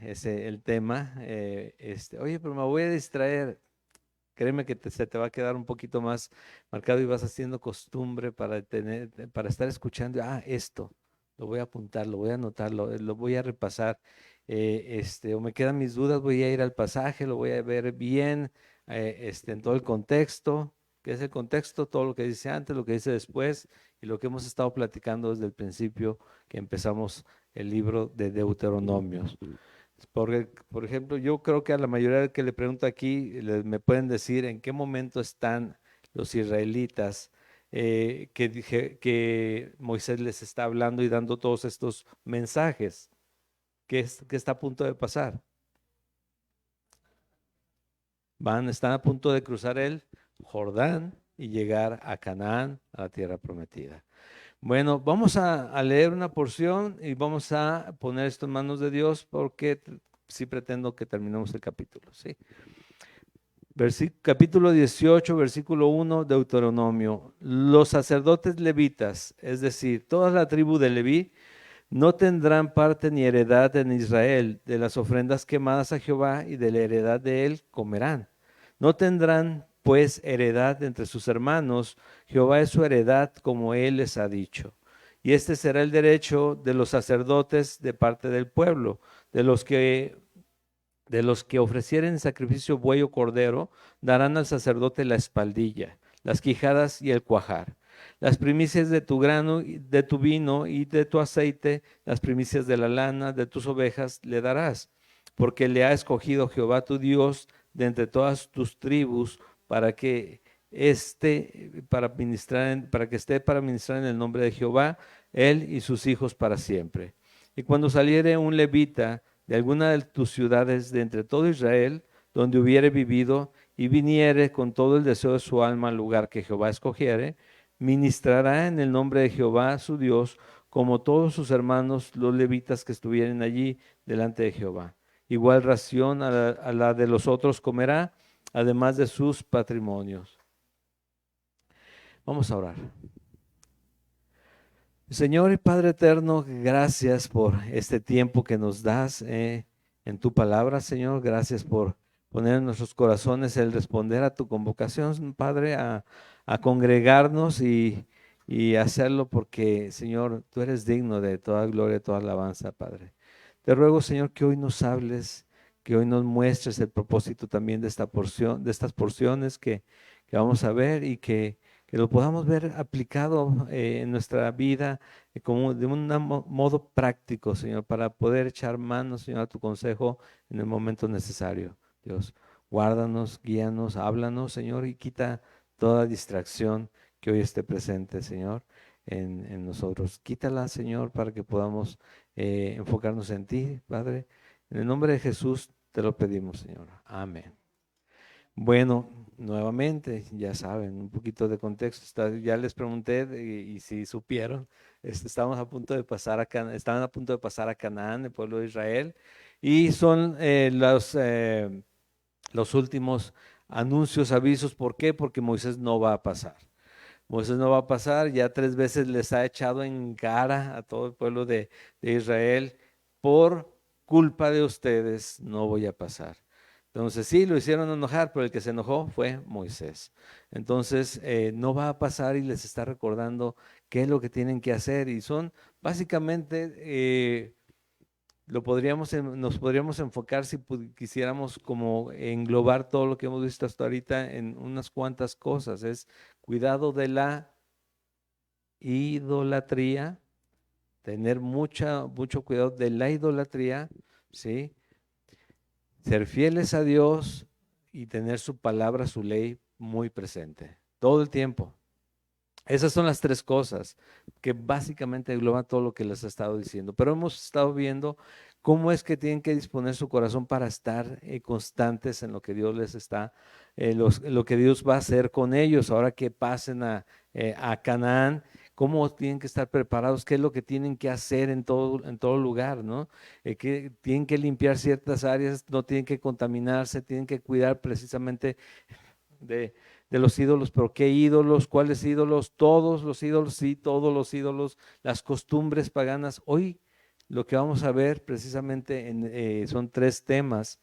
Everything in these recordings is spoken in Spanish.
ese el tema. Oye, pero me voy a distraer. Créeme que se te va a quedar un poquito más marcado y vas haciendo costumbre para estar escuchando. Esto, lo voy a apuntar, lo voy a anotar, lo voy a repasar. O me quedan mis dudas, voy a ir al pasaje, lo voy a ver bien, en todo el contexto. ¿Qué es el contexto? Todo lo que dice antes, lo que dice después y lo que hemos estado platicando desde el principio que empezamos el libro de Deuteronomios. Porque, por ejemplo, yo creo que a la mayoría que le pregunto aquí, me pueden decir en qué momento están los israelitas que Moisés les está hablando y dando todos estos mensajes. ¿Qué está a punto de pasar? Están a punto de cruzar el Jordán y llegar a Canaán, a la tierra prometida. Bueno, vamos a leer una porción y vamos a poner esto en manos de Dios porque sí pretendo que terminemos el capítulo, ¿sí? Capítulo 18, versículo 1, Deuteronomio. Los sacerdotes levitas, es decir, toda la tribu de Leví, no tendrán parte ni heredad en Israel. De las ofrendas quemadas a Jehová y de la heredad de él comerán. No tendrán pues heredad entre sus hermanos. Jehová es su heredad como él les ha dicho. Y este será el derecho de los sacerdotes de parte del pueblo, de los que ofrecieren sacrificio buey o cordero, darán al sacerdote la espaldilla, las quijadas y el cuajar. Las primicias de tu grano, de tu vino y de tu aceite, las primicias de la lana, de tus ovejas, le darás, porque le ha escogido Jehová tu Dios de entre todas tus tribus para que esté para ministrar en el nombre de Jehová, él y sus hijos para siempre. Y cuando saliere un levita de alguna de tus ciudades de entre todo Israel, donde hubiere vivido, y viniere con todo el deseo de su alma al lugar que Jehová escogiere, ministrará en el nombre de Jehová su Dios, como todos sus hermanos los levitas que estuvieren allí delante de Jehová. Igual ración a la de los otros comerá, además de sus patrimonios. Vamos a orar. Señor y Padre eterno, gracias por este tiempo que nos das en tu palabra, Señor. Gracias por poner en nuestros corazones el responder a tu convocación, Padre, a congregarnos y hacerlo porque, Señor, tú eres digno de toda gloria, toda alabanza, Padre. Te ruego, Señor, que hoy nos hables, que hoy nos muestres el propósito también de esta porción, de estas porciones que vamos a ver y que lo podamos ver aplicado en nuestra vida como de un modo práctico, Señor, para poder echar mano, Señor, a tu consejo en el momento necesario. Dios, guárdanos, guíanos, háblanos, Señor, y quita toda distracción que hoy esté presente, Señor, en nosotros. Quítala, Señor, para que podamos enfocarnos en ti, Padre. En el nombre de Jesús te lo pedimos, Señor. Amén. Bueno, nuevamente, ya saben, un poquito de contexto. Ya les pregunté y si supieron, estábamos a punto de pasar estaban a punto de pasar a Canaán, el pueblo de Israel, y son los últimos anuncios, avisos. ¿Por qué? Porque Moisés no va a pasar. Moisés no va a pasar, ya 3 veces les ha echado en cara a todo el pueblo de Israel, por culpa de ustedes no voy a pasar. Entonces sí, lo hicieron enojar, pero el que se enojó fue Moisés. Entonces no va a pasar y les está recordando qué es lo que tienen que hacer y son básicamente nos podríamos enfocar si quisiéramos como englobar todo lo que hemos visto hasta ahorita en unas cuantas cosas. Es cuidado de la idolatría, tener mucho cuidado de la idolatría, ¿sí? Ser fieles a Dios y tener su palabra, su ley muy presente, todo el tiempo. Esas son las tres cosas que básicamente engloban todo lo que les he estado diciendo. Pero hemos estado viendo cómo es que tienen que disponer su corazón para estar constantes en lo que Dios les está, lo que Dios va a hacer con ellos ahora que pasen a Canaán. Cómo tienen que estar preparados, qué es lo que tienen que hacer en todo lugar, ¿no? Que tienen que limpiar ciertas áreas, no tienen que contaminarse, tienen que cuidar precisamente de los ídolos. Pero ¿qué ídolos? ¿Cuáles ídolos? Todos los ídolos, sí, todos los ídolos, las costumbres paganas. Hoy lo que vamos a ver precisamente son tres temas.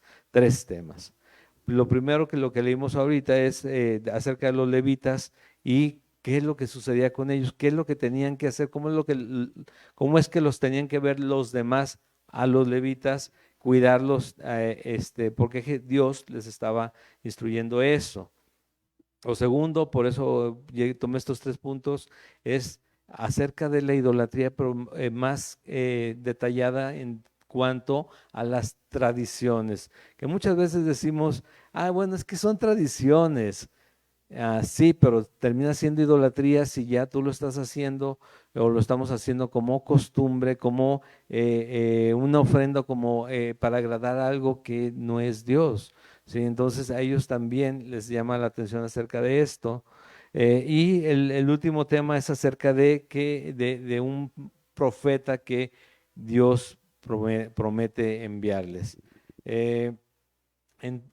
Lo primero que lo que leímos ahorita es acerca de los levitas y qué es lo que sucedía con ellos, qué es lo que tenían que hacer, cómo es que los tenían que ver los demás a los levitas, cuidarlos, porque Dios les estaba instruyendo eso. Lo segundo, por eso tomé estos tres puntos, es acerca de la idolatría, pero más detallada en cuanto a las tradiciones, que muchas veces decimos, bueno, es que son tradiciones. Sí, pero termina siendo idolatría si ya tú lo estás haciendo o lo estamos haciendo como costumbre, como una ofrenda, como para agradar a algo que no es Dios. ¿Sí? Entonces a ellos también les llama la atención acerca de esto. Y el último tema es acerca de un profeta que Dios promete enviarles. Eh, en-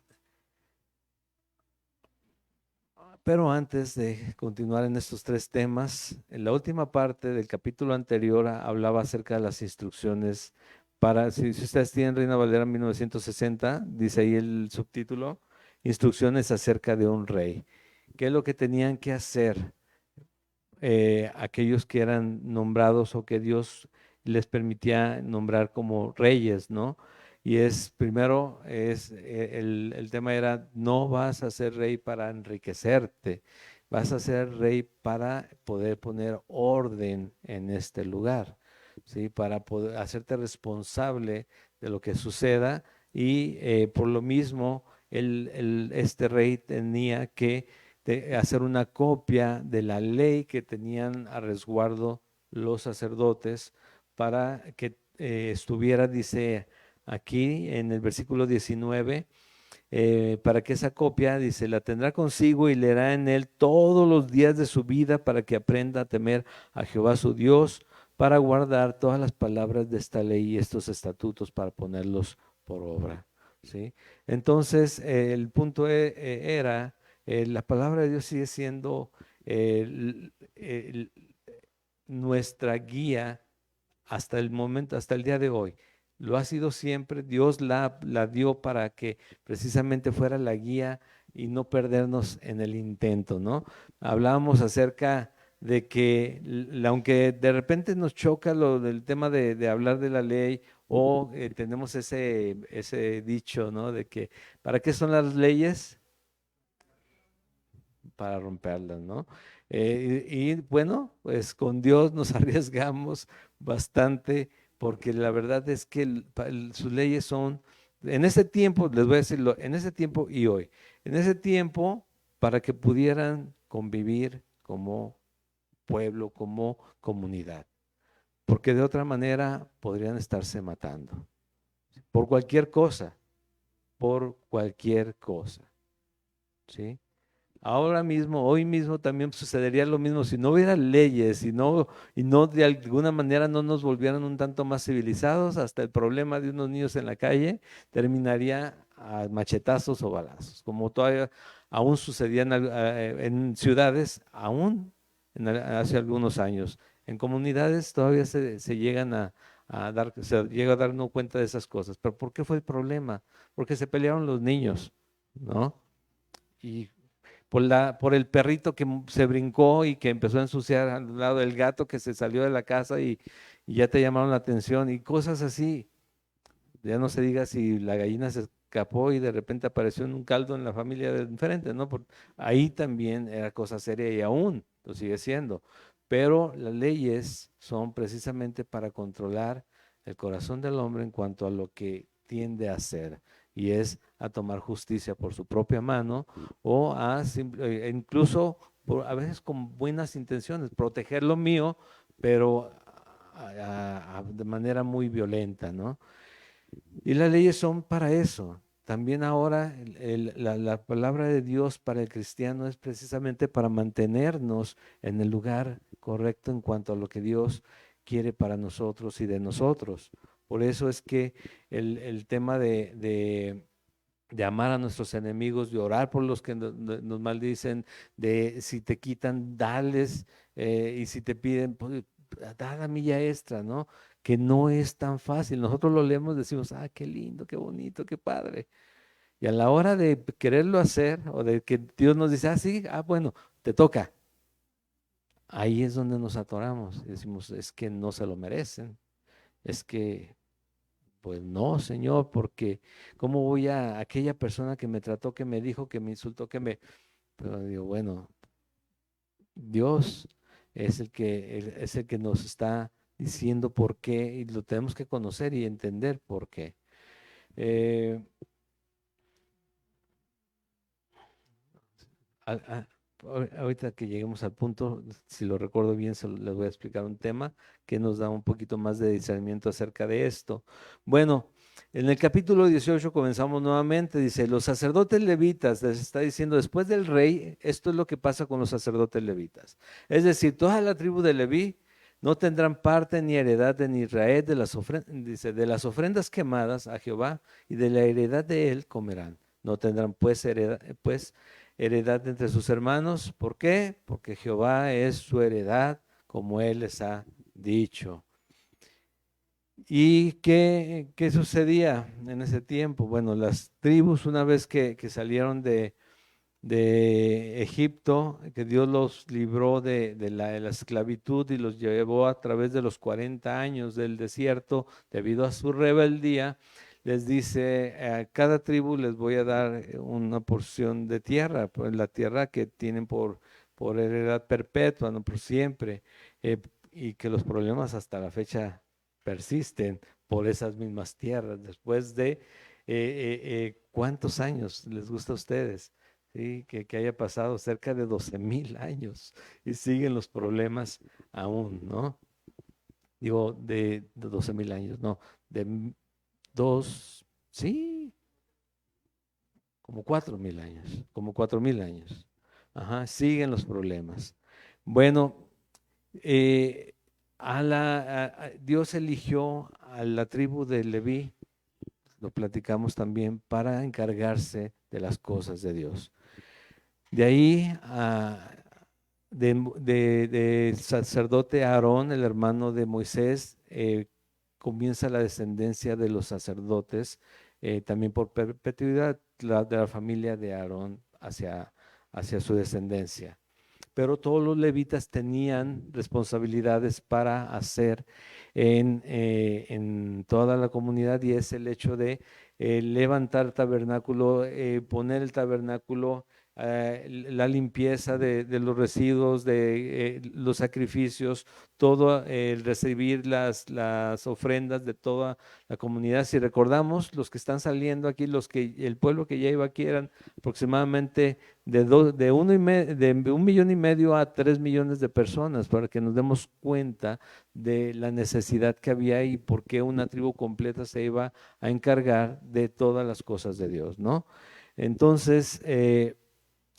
Pero antes de continuar en estos tres temas, en la última parte del capítulo anterior hablaba acerca de las instrucciones para, si ustedes tienen Reina Valera 1960, dice ahí el subtítulo, instrucciones acerca de un rey. ¿Qué es lo que tenían que hacer aquellos que eran nombrados o que Dios les permitía nombrar como reyes, ¿no? Y primero, el tema era, no vas a ser rey para enriquecerte, vas a ser rey para poder poner orden en este lugar, ¿sí? Para poder hacerte responsable de lo que suceda y por lo mismo, este rey tenía que de hacer una copia de la ley que tenían a resguardo los sacerdotes para que estuviera, dice aquí en el versículo 19, para que esa copia, dice, la tendrá consigo y leerá en él todos los días de su vida para que aprenda a temer a Jehová su Dios, para guardar todas las palabras de esta ley y estos estatutos para ponerlos por obra. ¿Sí? Entonces, el punto era la palabra de Dios sigue siendo nuestra guía hasta el momento, hasta el día de hoy. Lo ha sido siempre, Dios la dio para que precisamente fuera la guía y no perdernos en el intento, ¿no? Hablábamos acerca de que, aunque de repente nos choca lo del tema de hablar de la ley o tenemos ese dicho, ¿no? De que, ¿para qué son las leyes? Para romperlas, ¿no? Bueno, pues con Dios nos arriesgamos bastante porque la verdad es que sus leyes son, en ese tiempo, les voy a decirlo, en ese tiempo y hoy, en ese tiempo para que pudieran convivir como pueblo, como comunidad, porque de otra manera podrían estarse matando por cualquier cosa, ¿sí? Ahora mismo, hoy mismo también sucedería lo mismo si no hubiera leyes y no de alguna manera no nos volvieran un tanto más civilizados, hasta el problema de unos niños en la calle terminaría a machetazos o balazos, como todavía aún sucedía en ciudades, aún hace algunos años. En comunidades todavía se llegan se llega a darnos cuenta de esas cosas. Pero ¿por qué fue el problema? Porque se pelearon los niños, ¿no? Y por el perrito que se brincó y que empezó a ensuciar al lado del gato que se salió de la casa y ya te llamaron la atención y cosas así. Ya no se diga si la gallina se escapó y de repente apareció en un caldo en la familia de enfrente, ¿no? Ahí también era cosa seria y aún lo sigue siendo. Pero las leyes son precisamente para controlar el corazón del hombre en cuanto a lo que tiende a hacer, y es a tomar justicia por su propia mano o incluso a veces con buenas intenciones, proteger lo mío, pero de manera muy violenta, ¿no? Y las leyes son para eso. También ahora la palabra de Dios para el cristiano es precisamente para mantenernos en el lugar correcto en cuanto a lo que Dios quiere para nosotros y de nosotros. Por eso es que el tema de amar a nuestros enemigos, de orar por los que nos maldicen, de si te quitan, dales, y si te piden, pues, da la milla extra, ¿no? que no es tan fácil. Nosotros lo leemos, decimos, ah, qué lindo, qué bonito, qué padre. Y a la hora de quererlo hacer o de que Dios nos dice, ah, sí, ah, bueno, te toca. Ahí es donde nos atoramos y decimos, es que no se lo merecen. Es que, pues no, Señor, porque ¿cómo voy a aquella persona que me trató, que me dijo, que me insultó, que me... Pero digo, bueno, Dios es el que nos está diciendo por qué y lo tenemos que conocer y entender por qué. Eh, a- a- Ahorita que lleguemos al punto, si lo recuerdo bien, les voy a explicar un tema que nos da un poquito más de discernimiento acerca de esto. Bueno, en el capítulo 18 comenzamos nuevamente, dice, los sacerdotes levitas, les está diciendo, después del rey, esto es lo que pasa con los sacerdotes levitas. Es decir, toda la tribu de Leví no tendrán parte ni heredad en Israel de las dice, de las ofrendas quemadas a Jehová y de la heredad de él comerán. No tendrán pues heredad entre sus hermanos. ¿Por qué? Porque Jehová es su heredad, como él les ha dicho. ¿Y qué sucedía en ese tiempo? Bueno, las tribus, una vez que salieron de Egipto, que Dios los libró de la esclavitud y los llevó a través de los 40 años del desierto debido a su rebeldía, les dice, a cada tribu les voy a dar una porción de tierra, pues la tierra que tienen por heredad perpetua, no por siempre, y que los problemas hasta la fecha persisten por esas mismas tierras, después de ¿cuántos años les gusta a ustedes? ¿Sí? Que haya pasado cerca de 12,000 años y siguen los problemas aún, ¿no? Digo, de 12,000 años, no, de dos, sí, como 4,000 años, como 4,000 años. Ajá, siguen los problemas. Bueno, eh, Dios eligió a la tribu de Leví, lo platicamos también, para encargarse de las cosas de Dios. De ahí, del sacerdote Aarón, el hermano de Moisés, comienza la descendencia de los sacerdotes, también por perpetuidad, de la familia de Aarón hacia su descendencia. Pero todos los levitas tenían responsabilidades para hacer en toda la comunidad, y es el hecho de levantar tabernáculo, poner el tabernáculo, la limpieza de los residuos, de los sacrificios, todo el recibir las ofrendas de toda la comunidad. Si recordamos, los que están saliendo aquí, el pueblo que ya iba aquí eran aproximadamente de 1,5 millones a 3 millones de personas, para que nos demos cuenta de la necesidad que había y por qué una tribu completa se iba a encargar de todas las cosas de Dios, ¿no? Entonces,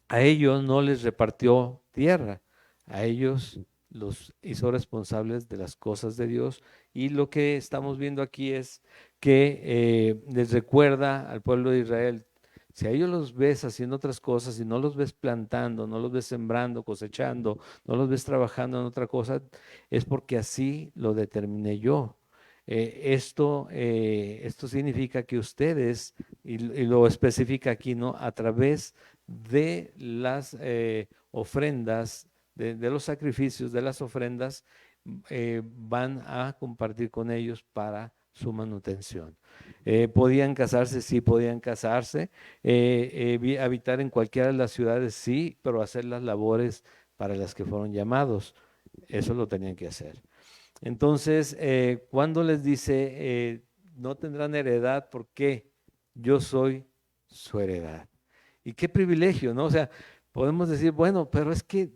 a ellos no les repartió tierra, a ellos los hizo responsables de las cosas de Dios, y lo que estamos viendo aquí es que les recuerda al pueblo de Israel, si a ellos los ves haciendo otras cosas y no los ves plantando, no los ves sembrando, cosechando, no los ves trabajando en otra cosa, es porque así lo determiné yo. Esto significa que ustedes, y lo especifica aquí, ¿no? A través de las ofrendas, de los sacrificios, de las ofrendas, van a compartir con ellos para su manutención. ¿Podían casarse? Sí, podían casarse. Habitar en cualquiera de las ciudades, sí, pero hacer las labores para las que fueron llamados, eso lo tenían que hacer. Entonces, cuando les dice, no tendrán heredad porque yo soy su heredad. Y qué privilegio, ¿no? O sea, podemos decir, bueno, pero es que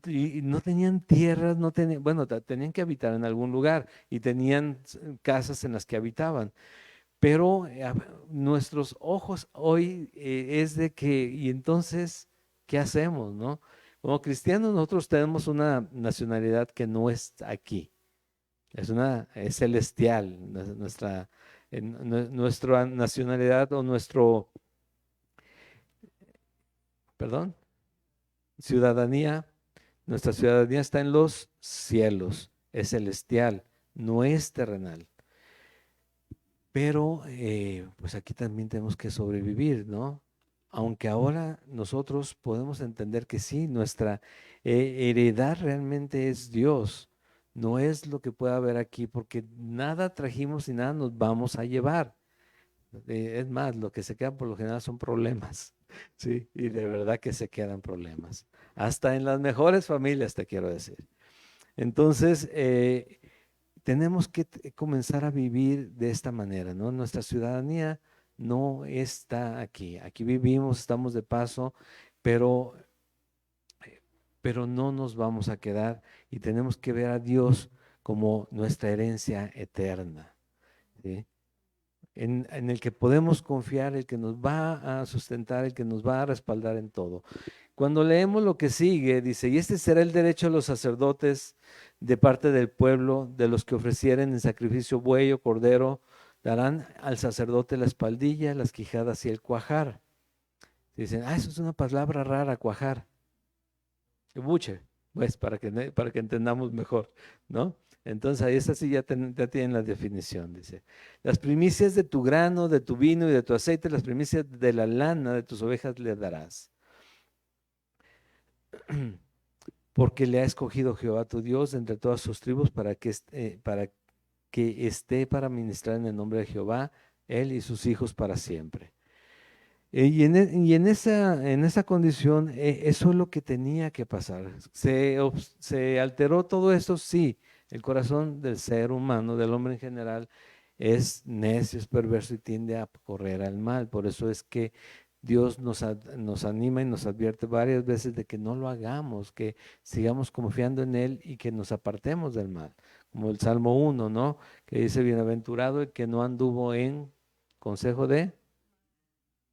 y no tenían tierras, no tenían, bueno, tenían que habitar en algún lugar y tenían casas en las que habitaban. Pero nuestros ojos hoy es de que, y entonces, ¿qué hacemos, no? Como cristianos nosotros tenemos una nacionalidad que no es aquí, es celestial, nuestra nacionalidad o perdón, ciudadanía, nuestra ciudadanía está en los cielos, es celestial, no es terrenal. Pero pues aquí también tenemos que sobrevivir, ¿no? Aunque ahora nosotros podemos entender que sí, nuestra heredad realmente es Dios, no es lo que pueda haber aquí, porque nada trajimos y nada nos vamos a llevar. Es más, lo que se quedan por lo general son problemas, ¿sí? Y de verdad que se quedan problemas. Hasta en las mejores familias, te quiero decir. Entonces, tenemos que comenzar a vivir de esta manera, ¿no? Nuestra ciudadanía no está aquí. Aquí vivimos, estamos de paso, pero, pero no nos vamos a quedar y tenemos que ver a Dios como nuestra herencia eterna, ¿sí? En el que podemos confiar, el que nos va a sustentar, el que nos va a respaldar en todo. Cuando leemos lo que sigue, dice, y este será el derecho de los sacerdotes de parte del pueblo, de los que ofrecieren en sacrificio buey o cordero, darán al sacerdote la espaldilla, las quijadas y el cuajar. Dicen, eso es una palabra rara, cuajar. Buche, pues para que entendamos mejor, ¿no? Entonces ahí esta sí ya tienen la definición, dice. Las primicias de tu grano, de tu vino y de tu aceite, las primicias de la lana de tus ovejas le darás. Porque le ha escogido Jehová tu Dios entre todas sus tribus para que esté para ministrar en el nombre de Jehová, él y sus hijos para siempre. Y en esa condición, eso es lo que tenía que pasar. Se alteró todo esto, sí. El corazón del ser humano, del hombre en general, es necio, es perverso y tiende a correr al mal. Por eso es que Dios nos anima y nos advierte varias veces de que no lo hagamos, que sigamos confiando en Él y que nos apartemos del mal. Como el Salmo 1, ¿no? Que dice, bienaventurado el que no anduvo en consejo de...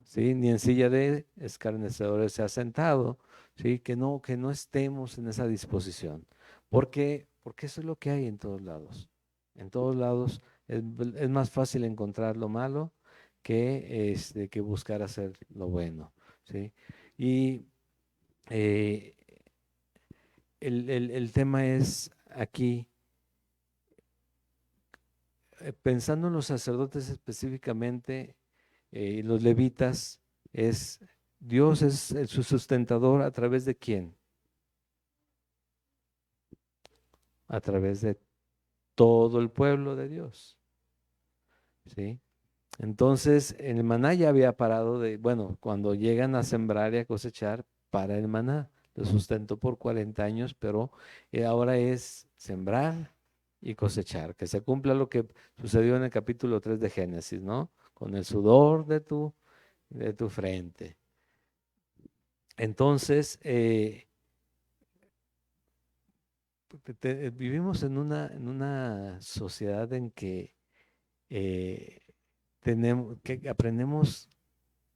¿sí? Ni en silla de escarnecedores se ha sentado, ¿sí? Que no estemos en esa disposición. Porque eso es lo que hay en todos lados. En todos lados es más fácil encontrar lo malo que buscar hacer lo bueno, ¿sí? Y eh, el tema es aquí, pensando en los sacerdotes específicamente, los levitas, es Dios es su sustentador a través de quién? A través de todo el pueblo de Dios, ¿sí? Entonces, el maná ya había parado bueno, cuando llegan a sembrar y a cosechar, para el maná. Lo sustentó por 40 años, pero ahora es sembrar y cosechar, que se cumpla lo que sucedió en el capítulo 3 de Génesis, ¿no? Con el sudor de tu frente. Entonces, vivimos en una sociedad en que eh, que aprendemos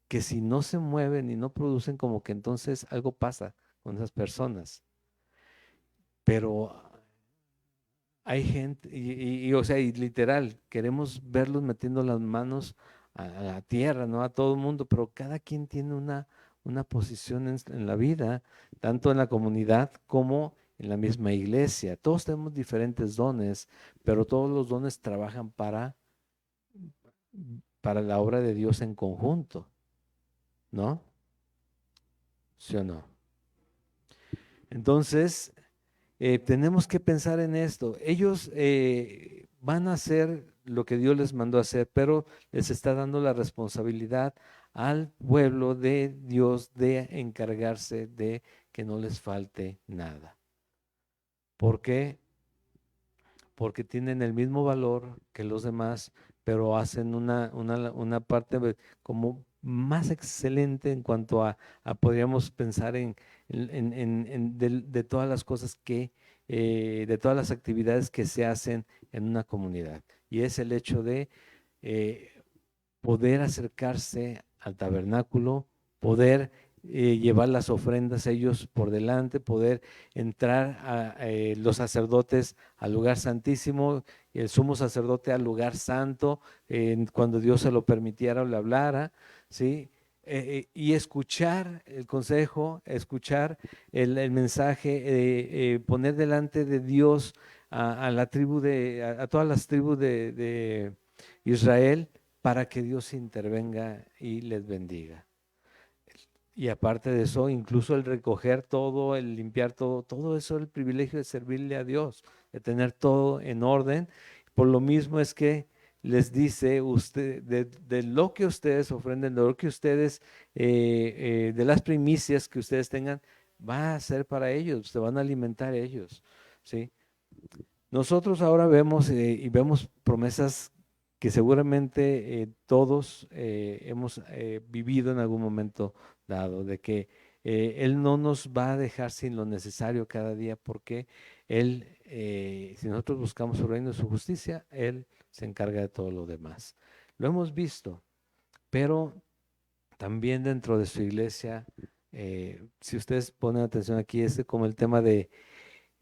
que si no se mueven y no producen, como que entonces algo pasa con esas personas. Pero hay gente, o sea, y literal, queremos verlos metiendo las manos a la tierra, ¿no? A todo el mundo, pero cada quien tiene una posición en la vida, tanto en la comunidad como en la misma iglesia. Todos tenemos diferentes dones, pero todos los dones trabajan para la obra de Dios en conjunto, ¿no? ¿Sí o no? Entonces, tenemos que pensar en esto. Ellos van a hacer lo que Dios les mandó a hacer, pero les está dando la responsabilidad al pueblo de Dios de encargarse de que no les falte nada. ¿Por qué? Porque tienen el mismo valor que los demás, pero hacen una parte como más excelente en cuanto a podríamos pensar de todas las cosas de todas las actividades que se hacen en una comunidad. Y es el hecho de eh, poder acercarse al tabernáculo, poder llevar las ofrendas ellos por delante, poder entrar los sacerdotes al lugar santísimo y el sumo sacerdote al lugar santo cuando Dios se lo permitiera o le hablara, ¿sí? Y escuchar el consejo, escuchar el mensaje, poner delante de Dios a la tribu a todas las tribus de Israel para que Dios intervenga y les bendiga. Y aparte de eso, incluso el recoger todo, el limpiar todo, todo eso es el privilegio de servirle a Dios, de tener todo en orden. Por lo mismo es que les dice usted, de lo que ustedes ofrenden, de lo que ustedes, de las primicias que ustedes tengan, va a ser para ellos, se van a alimentar ellos, ¿sí? Nosotros ahora vemos y vemos promesas que seguramente todos hemos vivido en algún momento dado, de que Él no nos va a dejar sin lo necesario cada día, porque Él, si nosotros buscamos su reino y su justicia, Él se encarga de todo lo demás. Lo hemos visto, pero también dentro de su iglesia, si ustedes ponen atención aquí, es como el tema de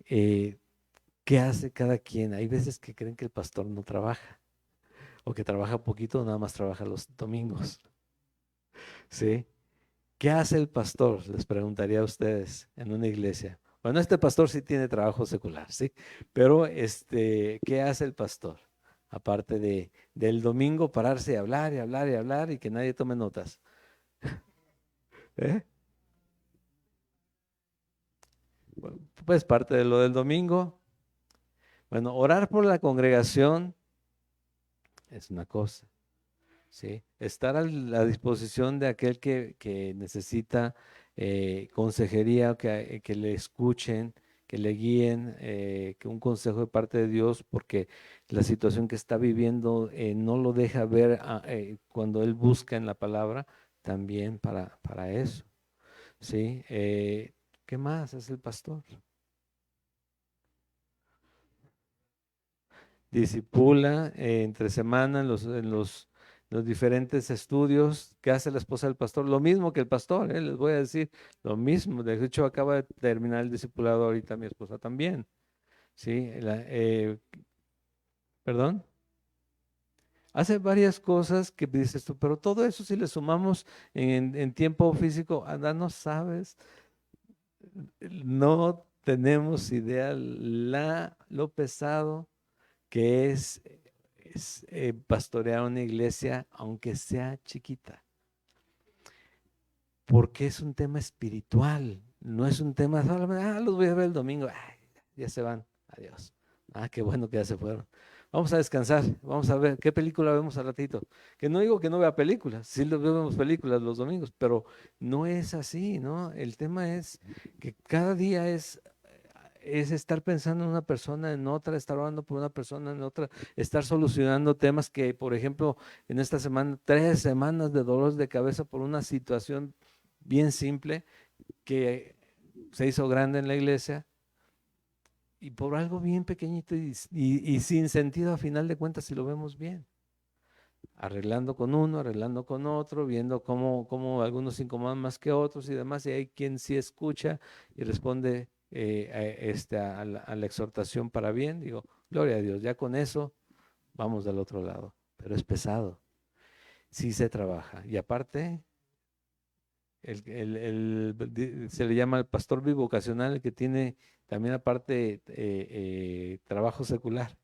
eh, qué hace cada quien. Hay veces que creen que el pastor no trabaja o que trabaja poquito, nada más trabaja los domingos. ¿Sí? ¿Qué hace el pastor? Les preguntaría a ustedes en una iglesia. Bueno, este pastor sí tiene trabajo secular, ¿sí? Pero ¿qué hace el pastor? Aparte del domingo pararse y hablar y hablar y hablar y que nadie tome notas. ¿Eh? Bueno, pues parte de lo del domingo. Bueno, orar por la congregación es una cosa. ¿Sí? Estar a la disposición de aquel que necesita consejería, que le escuchen, que le guíen, que un consejo de parte de Dios, porque la situación que está viviendo no lo deja ver cuando él busca en la palabra, también para eso. ¿Sí? ¿Qué más es el pastor? Discipula entre semana en los diferentes estudios que hace la esposa del pastor, lo mismo que el pastor, les voy a decir, lo mismo. De hecho, acaba de terminar el discipulado ahorita mi esposa también, ¿sí? ¿Perdón? Hace varias cosas que dices tú, pero todo eso si le sumamos en tiempo físico, anda, no sabes, no tenemos idea lo pesado que es pastorear una iglesia, aunque sea chiquita, porque es un tema espiritual, no es un tema solamente, los voy a ver el domingo, ay, ya se van, adiós. Qué bueno que ya se fueron. Vamos a descansar, vamos a ver qué película vemos al ratito. Que no digo que no vea películas, sí vemos películas los domingos, pero no es así, ¿no? El tema es que cada día es estar pensando en una persona, en otra, estar orando por una persona, en otra, estar solucionando temas que, por ejemplo, en esta semana, 3 semanas de dolores de cabeza por una situación bien simple que se hizo grande en la iglesia y por algo bien pequeñito y sin sentido a final de cuentas si lo vemos bien. Arreglando con uno, arreglando con otro, viendo cómo algunos se incomodan más que otros y demás, y hay quien sí escucha y responde a la exhortación para bien. Digo, gloria a Dios, ya con eso vamos del otro lado, pero es pesado, sí se trabaja. Y aparte, se le llama el pastor bivocacional, el que tiene también aparte trabajo secular,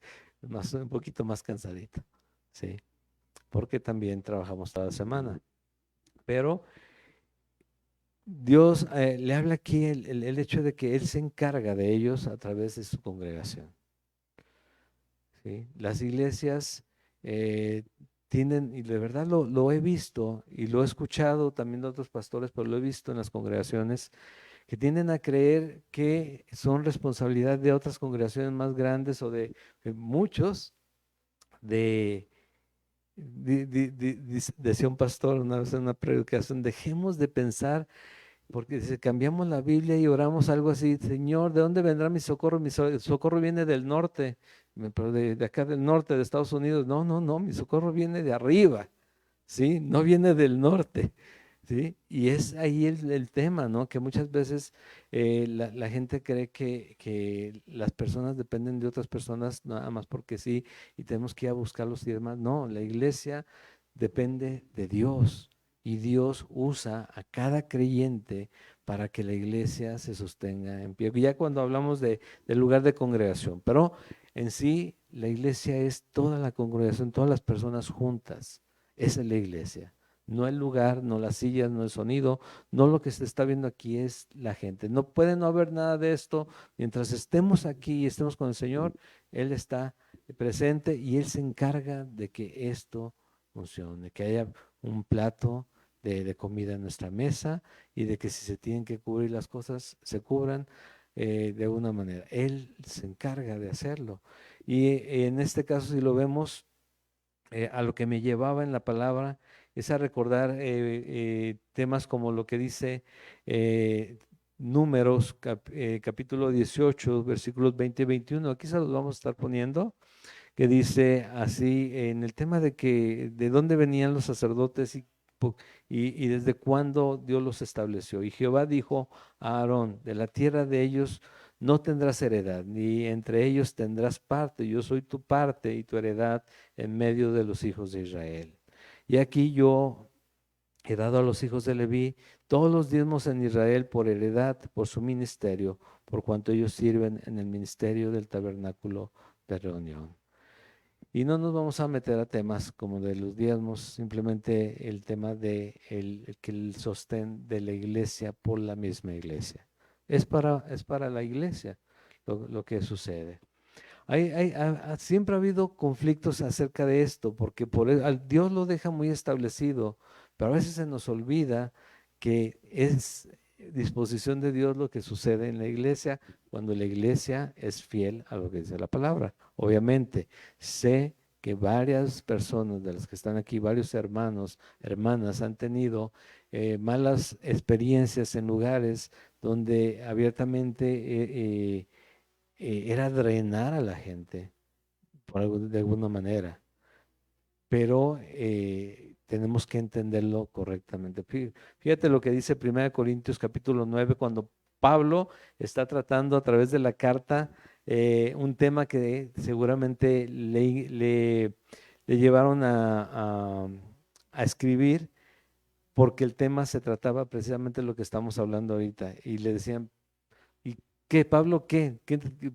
un poquito más cansadito, ¿sí? Porque también trabajamos cada semana. Pero Dios le habla aquí el hecho de que Él se encarga de ellos a través de su congregación. ¿Sí? Las iglesias eh, tienen, y de verdad lo he visto y lo he escuchado también de otros pastores, pero lo he visto en las congregaciones, que tienden a creer que son responsabilidad de otras congregaciones más grandes o de muchos, de decía un pastor una vez en una predicación, dejemos de pensar, porque si cambiamos la Biblia y oramos algo así, Señor, ¿de dónde vendrá mi socorro? Mi socorro viene del norte, pero de acá del norte de Estados Unidos. No, no, no, mi socorro viene de arriba, ¿sí? No viene del norte. ¿Sí? Y es ahí el tema, ¿no? Que muchas veces la gente cree que las personas dependen de otras personas nada más porque sí, y tenemos que ir a buscarlos y demás. No, la iglesia depende de Dios y Dios usa a cada creyente para que la iglesia se sostenga en pie. Ya cuando hablamos del lugar de congregación, pero en sí la iglesia es toda la congregación, todas las personas juntas. Esa es la iglesia. No el lugar, no las sillas, no el sonido, no lo que se está viendo aquí es la gente. No puede no haber nada de esto. Mientras estemos aquí y estemos con el Señor, Él está presente y Él se encarga de que esto funcione, que haya un plato de comida en nuestra mesa y de que si se tienen que cubrir las cosas, se cubran de alguna manera. Él se encarga de hacerlo. Y en este caso, si lo vemos, a lo que me llevaba en la palabra es a recordar temas como lo que dice Números capítulo 18, versículos 20 y 21. Aquí se los vamos a estar poniendo, que dice así en el tema de que de dónde venían los sacerdotes y desde cuándo Dios los estableció. Y Jehová dijo a Aarón: de la tierra de ellos no tendrás heredad, ni entre ellos tendrás parte. Yo soy tu parte y tu heredad en medio de los hijos de Israel. Y aquí yo he dado a los hijos de Leví todos los diezmos en Israel por heredad, por su ministerio, por cuanto ellos sirven en el ministerio del tabernáculo de reunión. Y no nos vamos a meter a temas como de los diezmos, simplemente el tema de que el sostén de la iglesia por la misma iglesia. Es para la iglesia lo que sucede. Siempre ha habido conflictos acerca de esto, porque Dios lo deja muy establecido, pero a veces se nos olvida que es disposición de Dios lo que sucede en la iglesia cuando la iglesia es fiel a lo que dice la palabra. Obviamente, sé que varias personas de las que están aquí, varios hermanos, hermanas, han tenido malas experiencias en lugares donde abiertamente era drenar a la gente de alguna manera, pero tenemos que entenderlo correctamente. Fíjate lo que dice 1 Corintios capítulo 9, cuando Pablo está tratando a través de la carta un tema que seguramente le llevaron a escribir, porque el tema se trataba precisamente de lo que estamos hablando ahorita, y le decían: ¿y qué, Pablo, qué?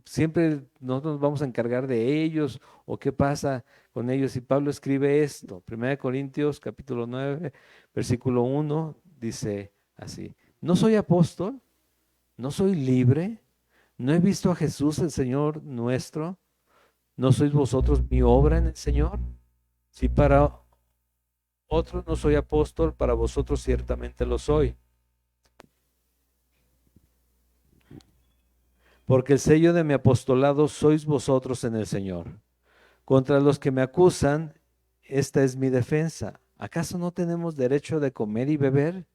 ¿Siempre nosotros nos vamos a encargar de ellos o qué pasa con ellos? Y Pablo escribe esto, 1 Corintios capítulo 9, versículo 1, dice así: no soy apóstol, no soy libre, no he visto a Jesús el Señor nuestro, ¿no sois vosotros mi obra en el Señor? Si para otros no soy apóstol, para vosotros ciertamente lo soy. Porque el sello de mi apostolado sois vosotros en el Señor. Contra los que me acusan, esta es mi defensa. ¿Acaso no tenemos derecho de comer y beber?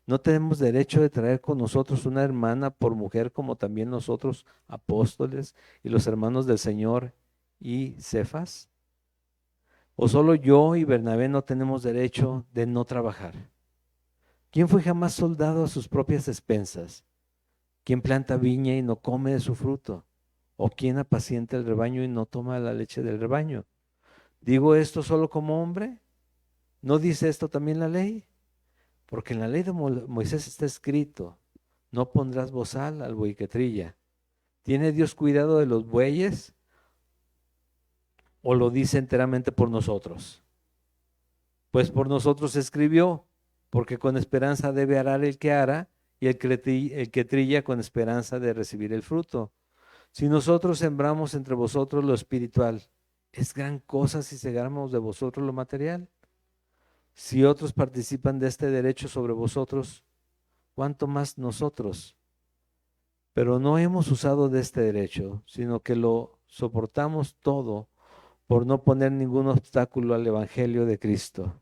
¿No tenemos derecho de traer con nosotros una hermana por mujer, como también nosotros, apóstoles y los hermanos del Señor y Cefas? ¿O solo yo y Bernabé no tenemos derecho de no trabajar? ¿Quién fue jamás soldado a sus propias expensas? ¿Quién planta viña y no come de su fruto? ¿O quién apacienta el rebaño y no toma la leche del rebaño? ¿Digo esto solo como hombre? ¿No dice esto también la ley? Porque en la ley de Moisés está escrito: no pondrás bozal al buey que trilla. ¿Tiene Dios cuidado de los bueyes o lo dice enteramente por nosotros? Pues por nosotros escribió, porque con esperanza debe arar el que ara y el que trilla con esperanza de recibir el fruto. Si nosotros sembramos entre vosotros lo espiritual, es gran cosa si segáramos de vosotros lo material. Si otros participan de este derecho sobre vosotros, ¿cuánto más nosotros? Pero no hemos usado de este derecho, sino que lo soportamos todo por no poner ningún obstáculo al Evangelio de Cristo.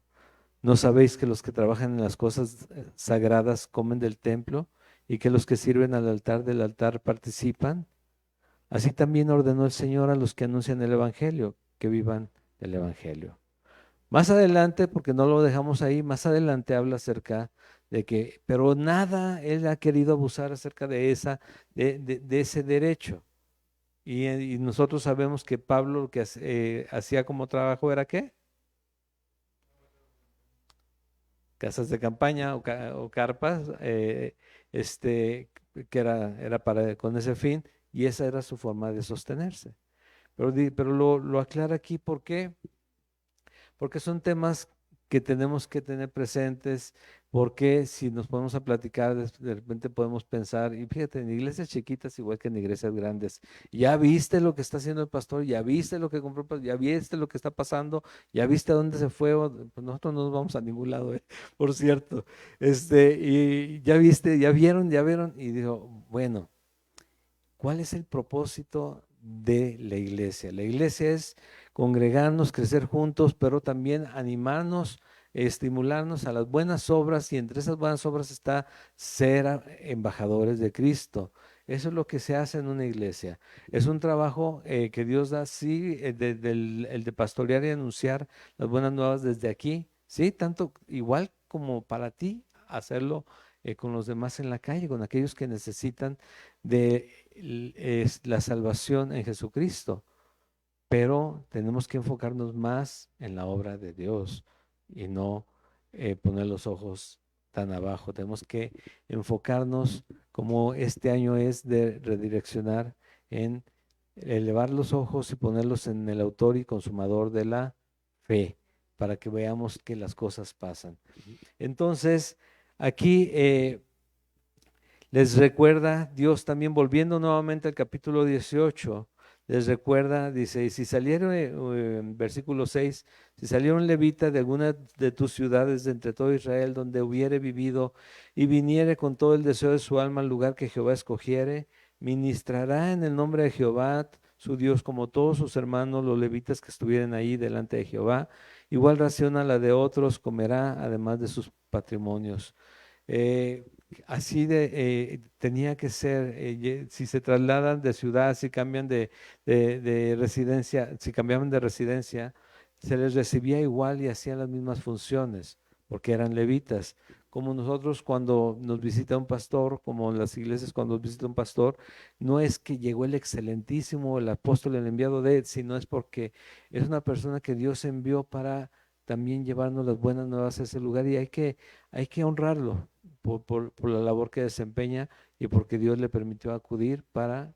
¿No sabéis que los que trabajan en las cosas sagradas comen del templo y que los que sirven al altar del altar participan? Así también ordenó el Señor a los que anuncian el Evangelio, que vivan del Evangelio. Más adelante, porque no lo dejamos ahí, más adelante habla acerca de que, pero nada él ha querido abusar acerca de de ese derecho. Y nosotros sabemos que Pablo lo que hacía como trabajo era ¿qué? casas de campaña o carpas, que era para, con ese fin, y esa era su forma de sostenerse. Pero lo aclara aquí, ¿por qué? Porque son temas que tenemos que tener presentes, porque si nos ponemos a platicar, de repente podemos pensar, y fíjate, en iglesias chiquitas igual que en iglesias grandes, ya viste lo que está haciendo el pastor, ya viste lo que compró, ya viste lo que está pasando, ya viste a dónde se fue. Pues nosotros no nos vamos a ningún lado, por cierto. Y ya viste, ya vieron, y dijo, bueno, ¿cuál es el propósito de la iglesia? La iglesia es congregarnos, crecer juntos, pero también animarnos, estimularnos a las buenas obras, y entre esas buenas obras está ser embajadores de Cristo. Eso es lo que se hace en una iglesia. Es un trabajo que Dios da, sí, el de pastorear y anunciar las buenas nuevas desde aquí, sí, tanto igual como para ti hacerlo con los demás en la calle, con aquellos que necesitan de es la salvación en Jesucristo, pero tenemos que enfocarnos más en la obra de Dios y no poner los ojos tan abajo. Tenemos que enfocarnos, como este año es de redireccionar, en elevar los ojos y ponerlos en el autor y consumador de la fe, para que veamos que las cosas pasan. Entonces, aquí les recuerda Dios también, volviendo nuevamente al capítulo 18, les recuerda, dice, y si salieron, versículo 6, si saliera un levita de alguna de tus ciudades de entre todo Israel, donde hubiere vivido, y viniere con todo el deseo de su alma al lugar que Jehová escogiere, ministrará en el nombre de Jehová su Dios, como todos sus hermanos, los levitas que estuvieren ahí delante de Jehová. Igual ración a la de otros comerá, además de sus patrimonios. Así tenía que ser, si se trasladan de ciudad, si cambian de residencia, si cambiaban de residencia, se les recibía igual y hacían las mismas funciones, porque eran levitas. Como nosotros cuando nos visita un pastor, como en las iglesias cuando nos visita un pastor, no es que llegó el excelentísimo, el apóstol, el enviado de él, sino es porque es una persona que Dios envió para también llevarnos las buenas nuevas a ese lugar, y hay que honrarlo por la labor que desempeña y porque Dios le permitió acudir para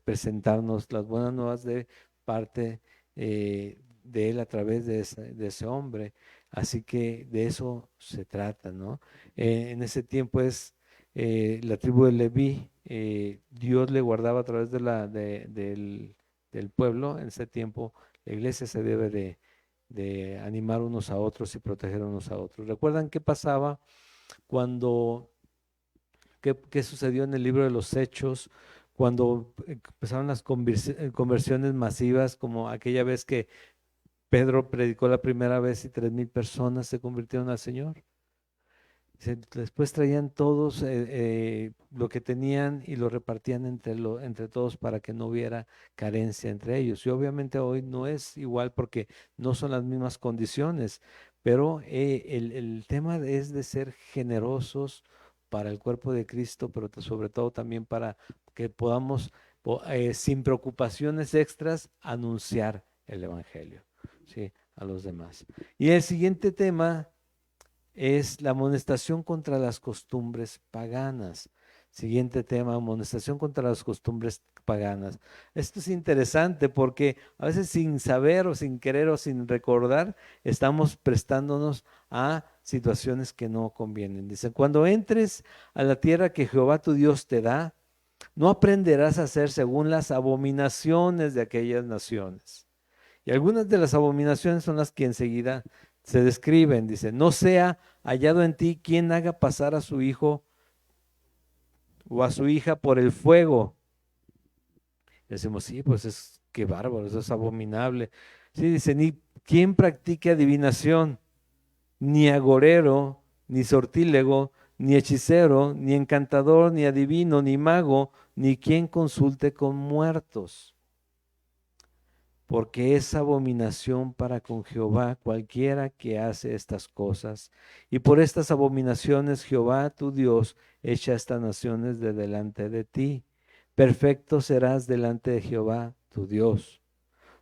presentarnos las buenas nuevas de parte de él a través de ese hombre. Así que de eso se trata, ¿no? En ese tiempo es la tribu de Leví, Dios le guardaba a través del pueblo. En ese tiempo la iglesia se debe de animar unos a otros y proteger unos a otros. ¿Recuerdan qué pasaba cuando, qué sucedió en el libro de los Hechos, cuando empezaron las conversiones masivas, como aquella vez que Pedro predicó la primera vez y 3,000 personas se convirtieron al Señor? Después traían todos lo que tenían y lo repartían entre todos para que no hubiera carencia entre ellos. Y obviamente hoy no es igual porque no son las mismas condiciones, pero el tema es de ser generosos para el cuerpo de Cristo, pero sobre todo también para que podamos, sin preocupaciones extras, anunciar el Evangelio, ¿sí?, a los demás. Y el siguiente tema es la amonestación contra las costumbres paganas. Siguiente tema, amonestación contra las costumbres paganas. Esto es interesante porque a veces sin saber o sin querer o sin recordar estamos prestándonos a situaciones que no convienen. Dice, cuando entres a la tierra que Jehová tu Dios te da, no aprenderás a hacer según las abominaciones de aquellas naciones. Y algunas de las abominaciones son las que enseguida se describen. Dice, no sea hallado en ti quien haga pasar a su hijo o a su hija por el fuego. Y decimos, sí, pues es que bárbaro, eso es abominable. Sí, dice, ni quien practique adivinación, ni agorero, ni sortílego, ni hechicero, ni encantador, ni adivino, ni mago, ni quien consulte con muertos, porque es abominación para con Jehová cualquiera que hace estas cosas. Y por estas abominaciones Jehová tu Dios echa estas naciones de delante de ti. Perfecto serás delante de Jehová tu Dios,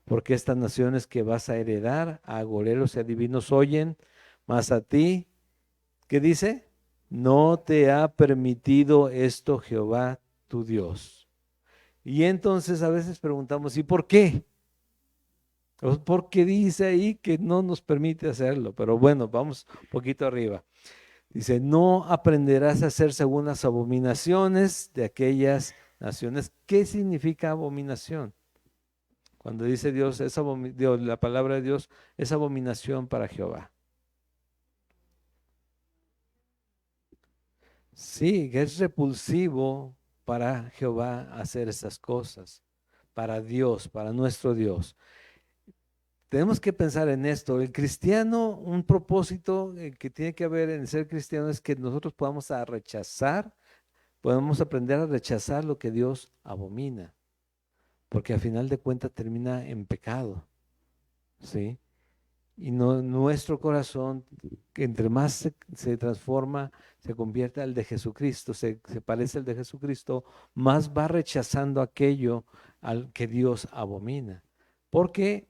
porque estas naciones que vas a heredar a agoreros y adivinos oyen, mas a ti ¿Qué dice? No te ha permitido esto Jehová tu Dios. Y entonces a veces preguntamos, ¿y por qué? ¿Por qué dice ahí que no nos permite hacerlo? Pero bueno, vamos un poquito arriba. Dice, no aprenderás a hacer según las abominaciones de aquellas naciones. ¿Qué significa abominación? Cuando dice Dios, Dios, la palabra de Dios es abominación para Jehová. Sí, que es repulsivo para Jehová hacer estas cosas, para Dios, para nuestro Dios. Tenemos que pensar en esto. El cristiano, un propósito que tiene que haber en ser cristiano es que nosotros podamos podamos aprender a rechazar lo que Dios abomina, porque al final de cuentas termina en pecado, ¿sí? Y nuestro corazón, que entre más se transforma, se convierte al de Jesucristo, se parece al de Jesucristo, más va rechazando aquello al que Dios abomina. Porque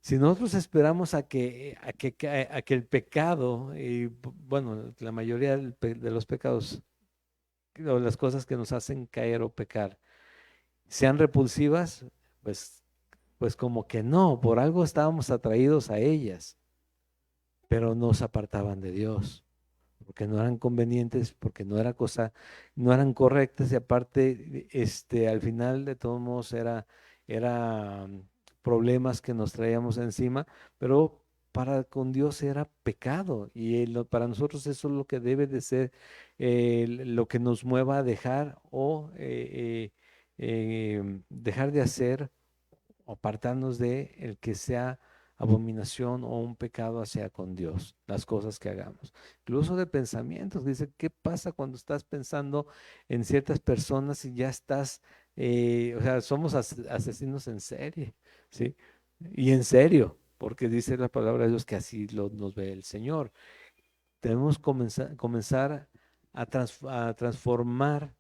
si nosotros esperamos a que el pecado, y bueno, la mayoría de los pecados, o las cosas que nos hacen caer o pecar, sean repulsivas, pues como que no, por algo estábamos atraídos a ellas, pero nos apartaban de Dios, porque no eran convenientes, porque no era cosa, no eran correctas, y aparte, al final de todos modos era problemas que nos traíamos encima, pero para con Dios era pecado, y para nosotros eso es lo que debe de ser, lo que nos mueva a dejar o dejar de hacer o apartarnos de el que sea abominación o un pecado hacia con Dios, las cosas que hagamos. Incluso de pensamientos, dice, ¿qué pasa cuando estás pensando en ciertas personas y ya estás, o sea, somos asesinos en serie, ¿sí? Y en serio, porque dice la palabra de Dios que así nos ve el Señor. Debemos comenzar a transformar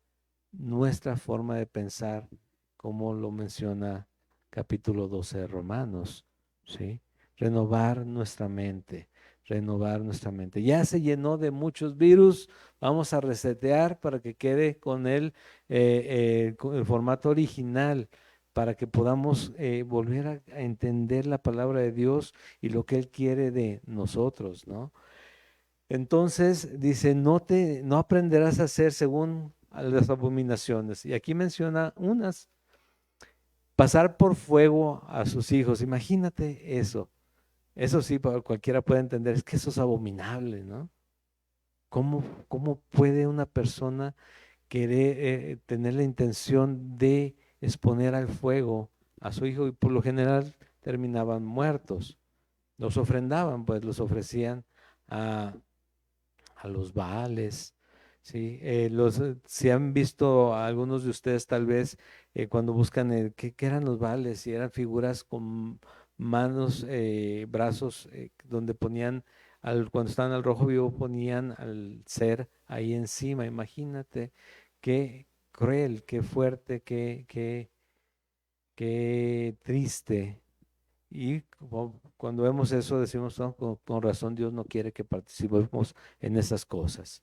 nuestra forma de pensar, como lo menciona capítulo 12 de Romanos, ¿sí? Renovar nuestra mente, renovar nuestra mente. Ya se llenó de muchos virus, vamos a resetear para que quede con el formato original, para que podamos volver a entender la palabra de Dios y lo que Él quiere de nosotros, ¿no? Entonces dice, no aprenderás a hacer según a las abominaciones. Y aquí menciona unas, pasar por fuego a sus hijos. Imagínate eso. Eso sí, cualquiera puede entender, es que eso es abominable, ¿no? ¿Cómo puede una persona querer tener la intención de exponer al fuego a su hijo? Y por lo general terminaban muertos. Los ofrendaban, pues los ofrecían a los Baales, ¿sí? Si han visto a algunos de ustedes tal vez cuando buscan ¿qué eran los Baales? Si eran figuras con manos, brazos, donde ponían, cuando estaban al rojo vivo, ponían al ser ahí encima. Imagínate qué cruel, qué fuerte, qué triste. Y cuando vemos eso decimos, "No, con razón Dios no quiere que participemos en esas cosas.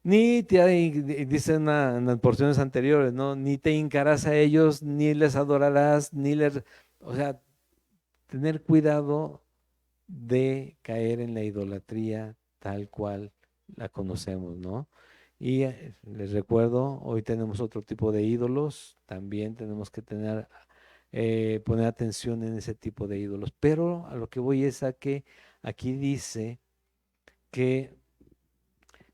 Ni dice en las porciones anteriores, ¿no? Ni te hincarás a ellos, ni les adorarás, o sea, tener cuidado de caer en la idolatría tal cual la conocemos, ¿no? Y les recuerdo, hoy tenemos otro tipo de ídolos, también tenemos que poner atención en ese tipo de ídolos. Pero a lo que voy es a que aquí dice que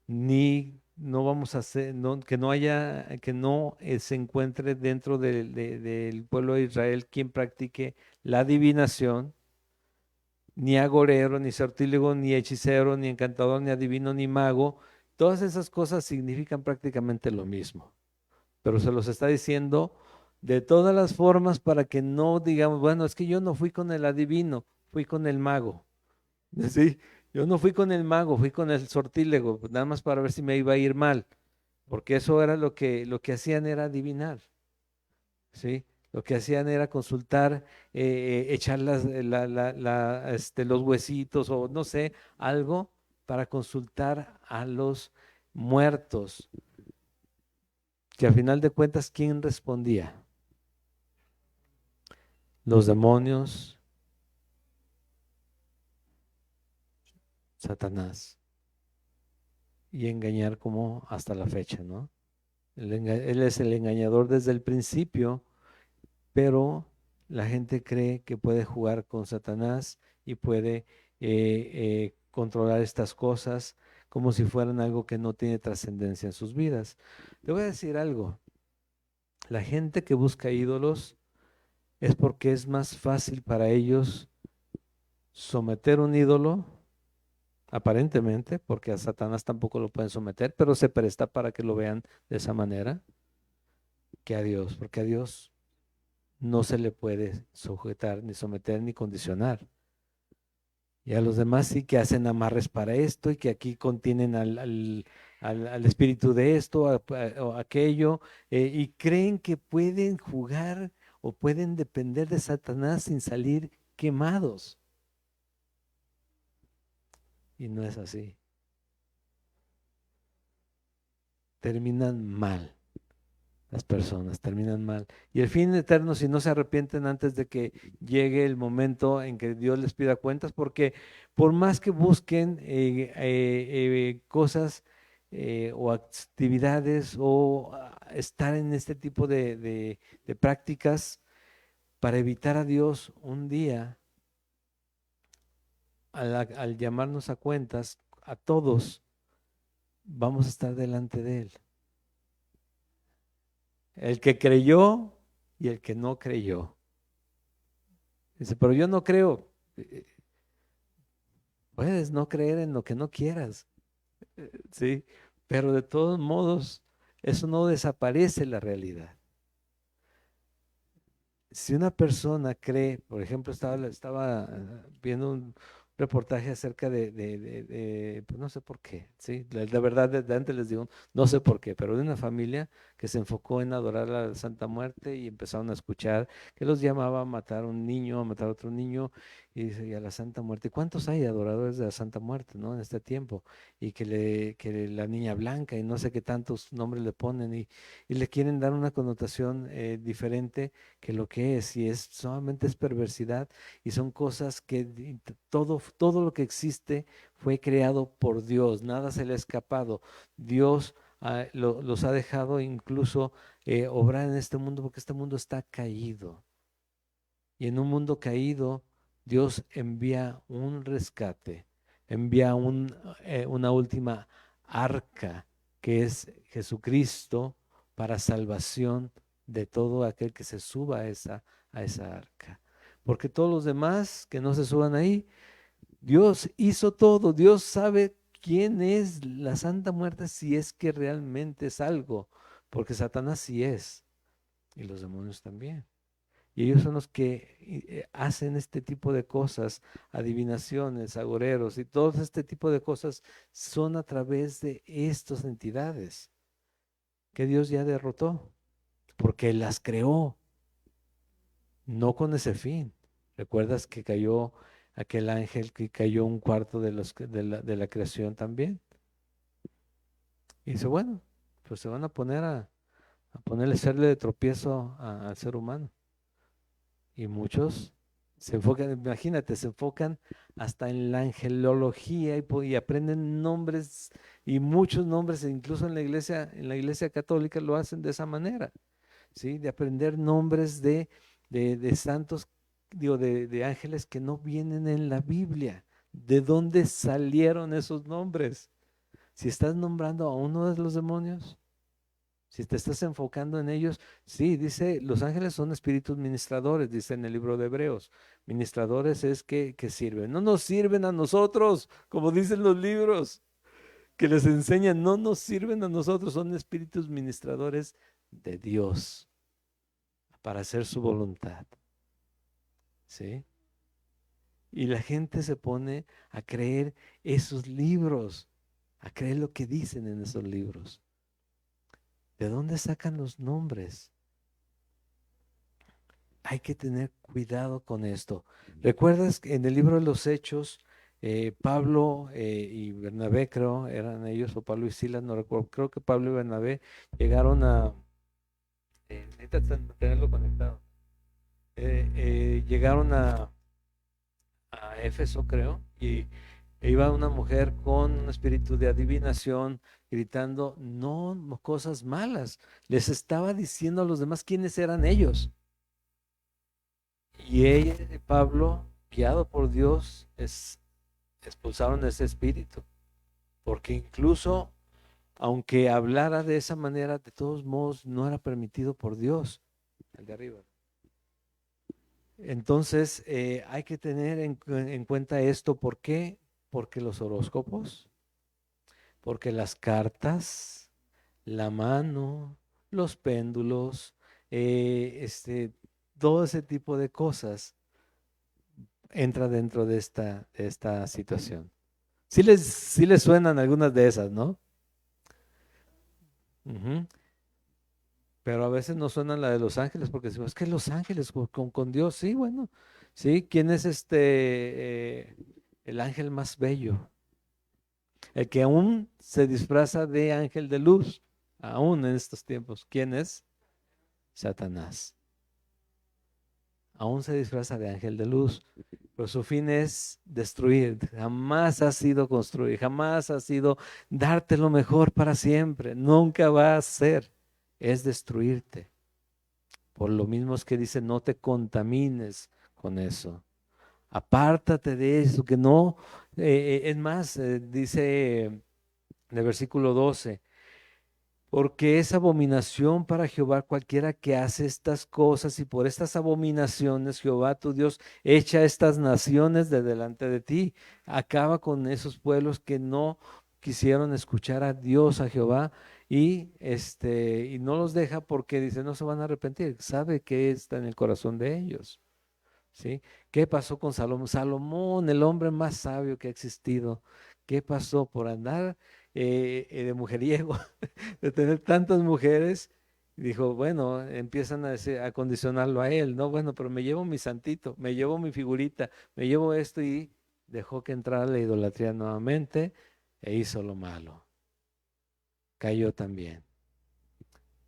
ni no vamos a hacer, que no haya, que no se encuentre dentro del pueblo de Israel quien practique la adivinación, ni agorero, ni sortílego, ni hechicero, ni encantador, ni adivino, ni mago. Todas esas cosas significan prácticamente lo mismo, pero se los está diciendo de todas las formas para que no digamos, bueno, es que yo no fui con el adivino, fui con el mago. Sí, yo no fui con el mago, fui con el sortílego, nada más para ver si me iba a ir mal, porque eso era lo que hacían era adivinar, ¿sí? Lo que hacían era consultar, echar los huesitos o no sé, algo, para consultar a los muertos, que al final de cuentas, ¿quién respondía? Los demonios, Satanás, y engañar como hasta la fecha, ¿no? Él es el engañador desde el principio, pero la gente cree que puede jugar con Satanás y puede controlar estas cosas como si fueran algo que no tiene trascendencia en sus vidas. Te voy a decir algo, la gente que busca ídolos es porque es más fácil para ellos someter un ídolo, aparentemente, porque a Satanás tampoco lo pueden someter, pero se presta para que lo vean de esa manera, que a Dios, porque a Dios no se le puede sujetar, ni someter, ni condicionar. Y a los demás sí que hacen amarres para esto y que aquí contienen al espíritu de esto o aquello, y creen que pueden jugar o pueden depender de Satanás sin salir quemados. Y no es así. Terminan mal. Las personas terminan mal. Y el fin eterno, si no se arrepienten antes de que llegue el momento en que Dios les pida cuentas, porque por más que busquen cosas o actividades o estar en este tipo de prácticas para evitar a Dios un día, al llamarnos a cuentas, a todos vamos a estar delante de Él. El que creyó y el que no creyó. Dice, pero yo no creo. Puedes no creer en lo que no quieras, ¿sí? Pero de todos modos, eso no desaparece la realidad. Si una persona cree, por ejemplo, estaba viendo un reportaje acerca pues no sé por qué, ¿sí? La verdad, de antes les digo, no sé por qué, pero de una familia que se enfocó en adorar a la Santa Muerte y empezaron a escuchar que los llamaba a matar a un niño, a matar a otro niño, y dice, y a la Santa Muerte. ¿Cuántos hay adoradores de la Santa Muerte, ¿no? En este tiempo, y que la niña blanca, y no sé qué tantos nombres le ponen, y le quieren dar una connotación diferente que lo que es, y es solamente es perversidad, y son cosas que todo lo que existe fue creado por Dios, nada se le ha escapado. Dios los ha dejado incluso obrar en este mundo porque este mundo está caído. Y en un mundo caído, Dios envía un rescate, envía una última arca, que es Jesucristo, para salvación de todo aquel que se suba a esa arca. Porque todos los demás que no se suban ahí, Dios hizo todo, Dios sabe quién es la Santa Muerte si es que realmente es algo, porque Satanás sí es, y los demonios también. Y ellos son los que hacen este tipo de cosas, adivinaciones, agoreros y todo este tipo de cosas son a través de estas entidades que Dios ya derrotó, porque Él las creó, no con ese fin. ¿Recuerdas que cayó aquel ángel que cayó un cuarto de la creación también? Y dice, bueno, pues se van a poner a ponerle serle de tropiezo al ser humano. Y muchos se enfocan, imagínate, se enfocan hasta en la angelología y aprenden nombres y muchos nombres, e incluso en la iglesia católica lo hacen de esa manera, ¿sí? De aprender nombres de santos, digo, de ángeles que no vienen en la Biblia. ¿De dónde salieron esos nombres? Si estás nombrando a uno de los demonios, si te estás enfocando en ellos, sí, dice, los ángeles son espíritus ministradores, dice en el libro de Hebreos. Ministradores es que sirven. No nos sirven a nosotros, como dicen los libros, que les enseñan, no nos sirven a nosotros, son espíritus ministradores de Dios para hacer su voluntad. ¿Sí? Y la gente se pone a creer esos libros, a creer lo que dicen en esos libros. ¿De dónde sacan los nombres? Hay que tener cuidado con esto. ¿Recuerdas que en el libro de los Hechos, Pablo y Bernabé, creo, eran ellos, o Pablo y Silas, no recuerdo, creo que Pablo y Bernabé llegaron a, necesitas tenerlo conectado, llegaron a Éfeso, creo, y iba una mujer con un espíritu de adivinación gritando, no cosas malas, les estaba diciendo a los demás quiénes eran ellos. Y ella, Pablo, guiado por Dios, expulsaron ese espíritu, porque incluso aunque hablara de esa manera, de todos modos no era permitido por Dios. El de arriba. Entonces, hay que tener en cuenta esto. ¿Por qué? Porque los horóscopos, porque las cartas, la mano, los péndulos, todo ese tipo de cosas entra dentro de esta situación. Sí les suenan algunas de esas, ¿no? Ujú. Pero a veces no suenan la de los ángeles porque decimos, es que los ángeles con Dios, sí, bueno, sí, ¿quién es el ángel más bello? El que aún se disfraza de ángel de luz, aún en estos tiempos. ¿Quién es? Satanás. Aún se disfraza de ángel de luz, pero su fin es destruir. Jamás ha sido construir, jamás ha sido darte lo mejor para siempre. Nunca va a ser, es destruirte. Por lo mismo es que dice, no te contamines con eso. Apártate de eso, que no, es más, dice en el versículo 12, porque es abominación para Jehová cualquiera que hace estas cosas, y por estas abominaciones Jehová tu Dios echa estas naciones de delante de ti. Acaba con esos pueblos que no quisieron escuchar a Dios, a Jehová, y no los deja porque dice, no se van a arrepentir. Sabe que está en el corazón de ellos. ¿Sí? ¿Qué pasó con Salomón? Salomón, el hombre más sabio que ha existido. ¿Qué pasó por andar de mujeriego, de tener tantas mujeres? Dijo, bueno, empiezan a condicionarlo a él, ¿no? Bueno, pero me llevo mi santito, me llevo mi figurita, me llevo esto, y dejó que entrara la idolatría nuevamente e hizo lo malo. Cayó también.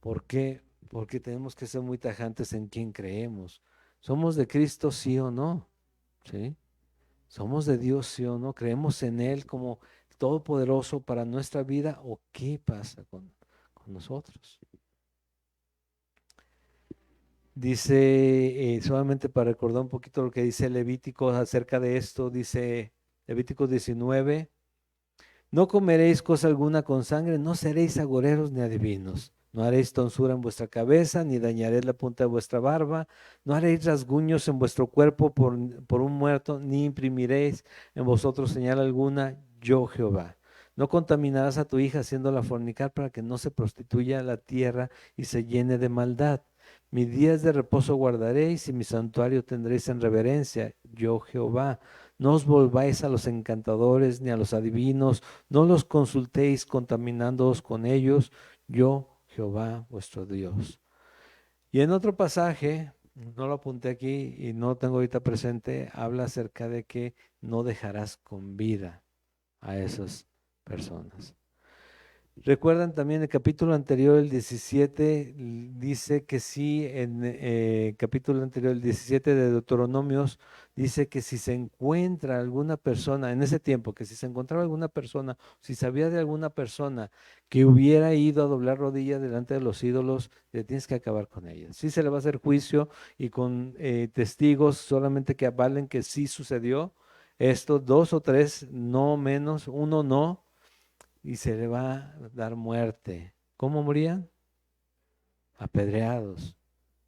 ¿Por qué? Porque tenemos que ser muy tajantes en quién creemos. ¿Somos de Cristo, sí o no? ¿Sí? ¿Somos de Dios, sí o no? ¿Creemos en Él como todopoderoso para nuestra vida, o qué pasa con nosotros? Dice, solamente para recordar un poquito lo que dice Levítico acerca de esto, dice Levítico 19, no comeréis cosa alguna con sangre, no seréis agoreros ni adivinos. No haréis tonsura en vuestra cabeza, ni dañaréis la punta de vuestra barba. No haréis rasguños en vuestro cuerpo por un muerto, ni imprimiréis en vosotros señal alguna, yo Jehová. No contaminarás a tu hija haciéndola fornicar para que no se prostituya la tierra y se llene de maldad. Mis días de reposo guardaréis y mi santuario tendréis en reverencia, yo Jehová. No os volváis a los encantadores ni a los adivinos, no los consultéis contaminándoos con ellos, yo Jehová vuestro Dios. Y en otro pasaje, no lo apunté aquí y no lo tengo ahorita presente, habla acerca de que no dejarás con vida a esas personas. Recuerdan también el capítulo anterior, el 17, dice que sí, en el capítulo anterior, el 17 de Deuteronomios, dice que si se encuentra alguna persona, en ese tiempo, que si se encontraba alguna persona, si sabía de alguna persona que hubiera ido a doblar rodillas delante de los ídolos, le tienes que acabar con ella. Sí se le va a hacer juicio y con testigos solamente que avalen que sí sucedió esto, dos o tres, no menos, uno no, y se le va a dar muerte. ¿Cómo morían? Apedreados,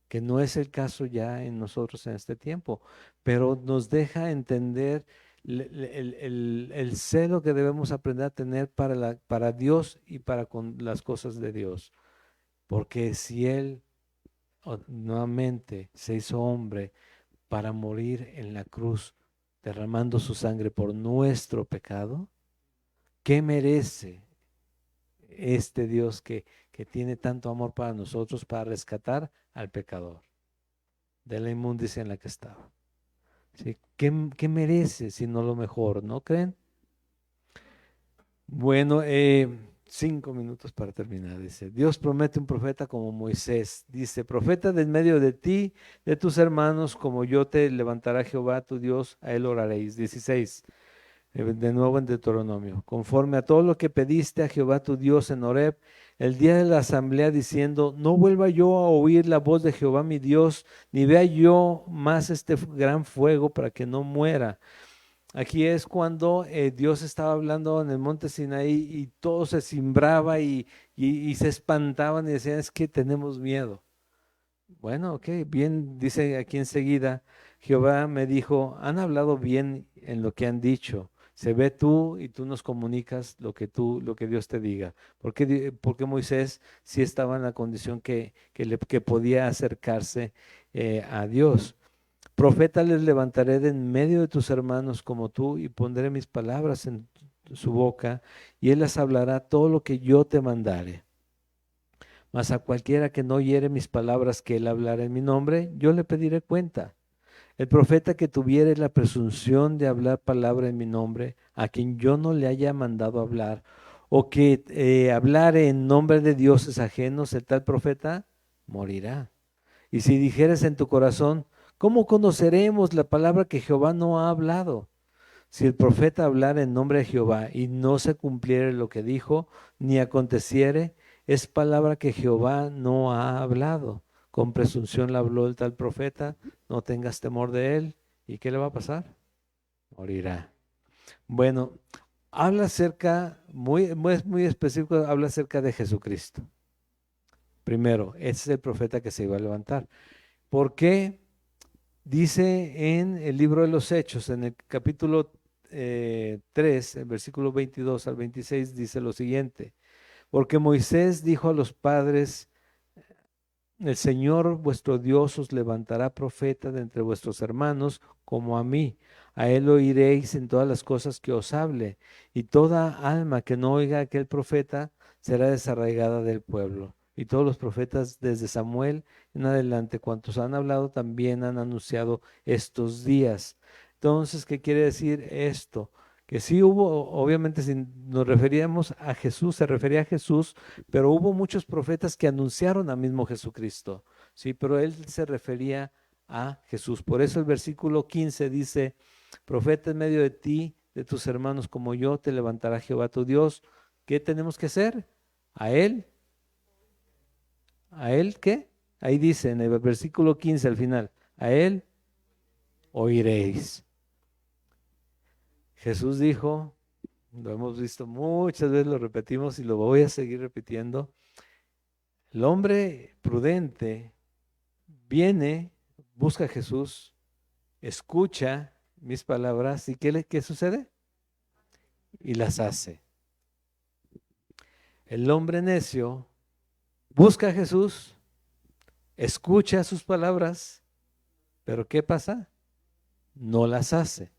que no es el caso ya en nosotros en este tiempo, pero nos deja entender el celo que debemos aprender a tener para Dios y para con las cosas de Dios. Porque si Él nuevamente se hizo hombre para morir en la cruz, derramando su sangre por nuestro pecado, ¿qué merece este Dios que tiene tanto amor para nosotros, para rescatar al pecador de la inmundicia en la que estaba? ¿Sí? ¿Qué merece sino lo mejor? ¿No creen? Bueno, 5 minutos para terminar. Dice, Dios promete un profeta como Moisés. Dice, profeta de en medio de ti, de tus hermanos, como yo te levantará Jehová tu Dios, a él oraréis. 16. De nuevo en Deuteronomio, conforme a todo lo que pediste a Jehová tu Dios en Horeb, el día de la asamblea, diciendo, no vuelva yo a oír la voz de Jehová mi Dios, ni vea yo más este gran fuego para que no muera. Aquí es cuando Dios estaba hablando en el monte Sinaí y todo se cimbraba y se espantaban y decían, es que tenemos miedo. Bueno, ok, bien, dice aquí enseguida, Jehová me dijo, han hablado bien en lo que han dicho. Se ve tú y tú nos comunicas lo que Dios te diga. Porque Moisés sí estaba en la condición que podía acercarse a Dios. Profeta les levantaré de en medio de tus hermanos como tú y pondré mis palabras en su boca y él les hablará todo lo que yo te mandare. Mas a cualquiera que no oyere mis palabras que él hablara en mi nombre, yo le pediré cuenta. El profeta que tuviere la presunción de hablar palabra en mi nombre, a quien yo no le haya mandado hablar, o que hablare en nombre de dioses ajenos, el tal profeta morirá. Y si dijeres en tu corazón, ¿cómo conoceremos la palabra que Jehová no ha hablado? Si el profeta hablara en nombre de Jehová y no se cumpliere lo que dijo, ni aconteciere, es palabra que Jehová no ha hablado. Con presunción la habló el tal profeta, no tengas temor de él. ¿Y qué le va a pasar? Morirá. Bueno, habla acerca, muy específico, habla acerca de Jesucristo. Primero, ese es el profeta que se iba a levantar. ¿Por qué? Dice en el libro de los Hechos, en el capítulo 3, el versículo 22 al 26, dice lo siguiente, porque Moisés dijo a los padres, el Señor vuestro Dios os levantará profeta de entre vuestros hermanos como a mí. A él oiréis en todas las cosas que os hable, y toda alma que no oiga a aquel profeta será desarraigada del pueblo. Y todos los profetas desde Samuel en adelante, cuantos han hablado, también han anunciado estos días. Entonces, ¿qué quiere decir esto? Que sí hubo, obviamente, si nos referíamos a Jesús, se refería a Jesús, pero hubo muchos profetas que anunciaron al mismo Jesucristo, ¿sí? Pero él se refería a Jesús. Por eso el versículo 15 dice, profeta en medio de ti, de tus hermanos como yo, te levantará Jehová tu Dios. ¿Qué tenemos que hacer? A él. ¿A él qué? Ahí dice en el versículo 15 al final, a él oiréis. Jesús dijo, lo hemos visto muchas veces, lo repetimos y lo voy a seguir repitiendo. El hombre prudente viene, busca a Jesús, escucha mis palabras y ¿qué sucede? Y las hace. El hombre necio busca a Jesús, escucha sus palabras, pero ¿qué pasa? No las hace.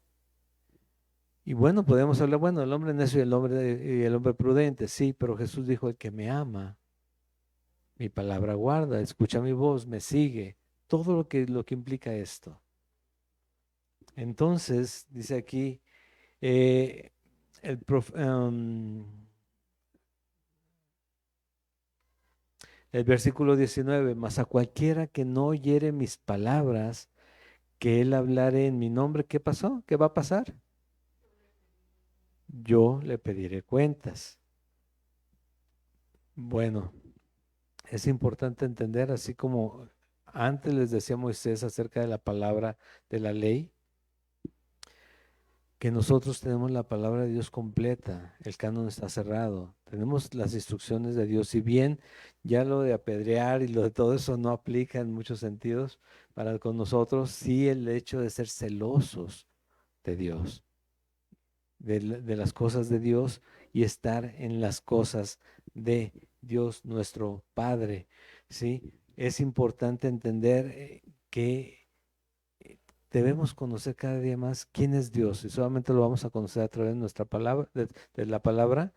Y bueno, podemos hablar, bueno, el hombre necio y el hombre prudente, sí, pero Jesús dijo, el que me ama, mi palabra guarda, escucha mi voz, me sigue, todo lo que implica esto. Entonces, dice aquí, eh, el, el versículo 19, mas a cualquiera que no oyere mis palabras, que él hablare en mi nombre, ¿qué pasó? ¿Qué va a pasar? Yo le pediré cuentas. Bueno, es importante entender, así como antes les decía Moisés acerca de la palabra de la ley, que nosotros tenemos la palabra de Dios completa, el canon está cerrado, tenemos las instrucciones de Dios, si bien ya lo de apedrear y lo de todo eso no aplica en muchos sentidos para con nosotros, sí el hecho de ser celosos de Dios, de las cosas de Dios y estar en las cosas de Dios nuestro Padre, ¿sí? Es importante entender que debemos conocer cada día más quién es Dios y solamente lo vamos a conocer a través de nuestra palabra, de la palabra.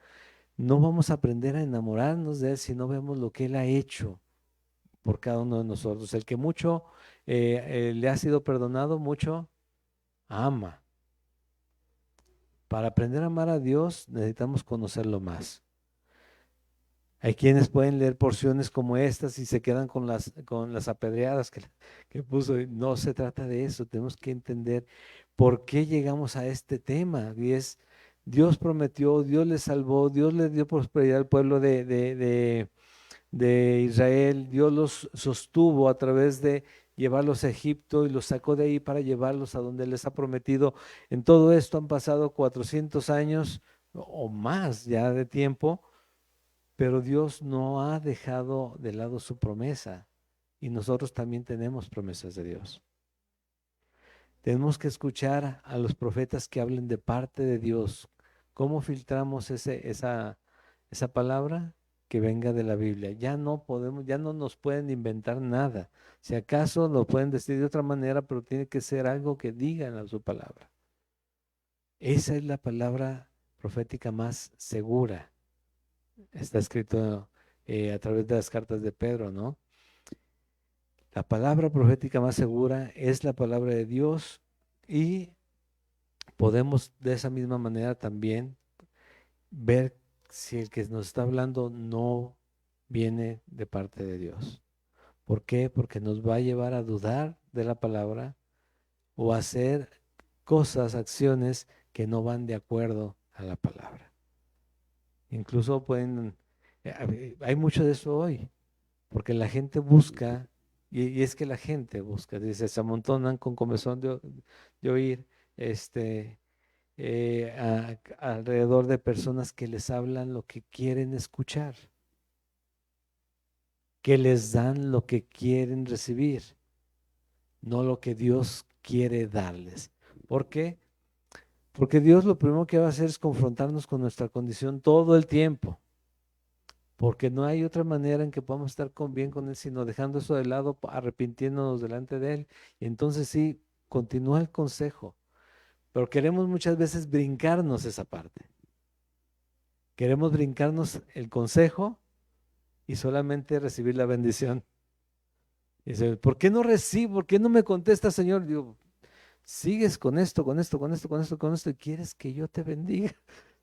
No vamos a aprender a enamorarnos de Él si no vemos lo que Él ha hecho por cada uno de nosotros. El que mucho le ha sido perdonado, mucho ama. Para aprender a amar a Dios necesitamos conocerlo más. Hay quienes pueden leer porciones como estas y se quedan con las apedreadas que puso. No se trata de eso, tenemos que entender por qué llegamos a este tema. Y es, Dios prometió, Dios le salvó, Dios le dio prosperidad al pueblo de Israel, Dios los sostuvo a través de llevarlos a Egipto y los sacó de ahí para llevarlos a donde les ha prometido. En todo esto han pasado 400 años o más ya de tiempo, pero Dios no ha dejado de lado su promesa y nosotros también tenemos promesas de Dios. Tenemos que escuchar a los profetas que hablen de parte de Dios. ¿Cómo filtramos esa palabra? Que venga de la Biblia. Ya no podemos, ya no nos pueden inventar nada. Si acaso lo pueden decir de otra manera, pero tiene que ser algo que digan a su palabra. Esa es la palabra profética más segura. Está escrito a través de las cartas de Pedro, ¿no? La palabra profética más segura es la palabra de Dios y podemos de esa misma manera también ver si el que nos está hablando no viene de parte de Dios. ¿Por qué? Porque nos va a llevar a dudar de la palabra o a hacer cosas, acciones que no van de acuerdo a la palabra. Incluso hay mucho de eso hoy, porque la gente busca, y es que la gente busca, dice, se amontonan con comezón de oír, alrededor de personas que les hablan lo que quieren escuchar, que les dan lo que quieren recibir, no lo que Dios quiere darles. ¿Por qué? Porque Dios lo primero que va a hacer es confrontarnos con nuestra condición todo el tiempo, porque no hay otra manera en que podamos estar bien con Él, sino dejando eso de lado, arrepintiéndonos delante de Él. Y entonces sí, continúa el consejo, pero queremos muchas veces brincarnos esa parte. Queremos brincarnos el consejo y solamente recibir la bendición. Y dice, ¿por qué no recibo? ¿Por qué no me contesta, Señor? Digo, sigues con esto, con esto, con esto, con esto, con esto, y quieres que yo te bendiga,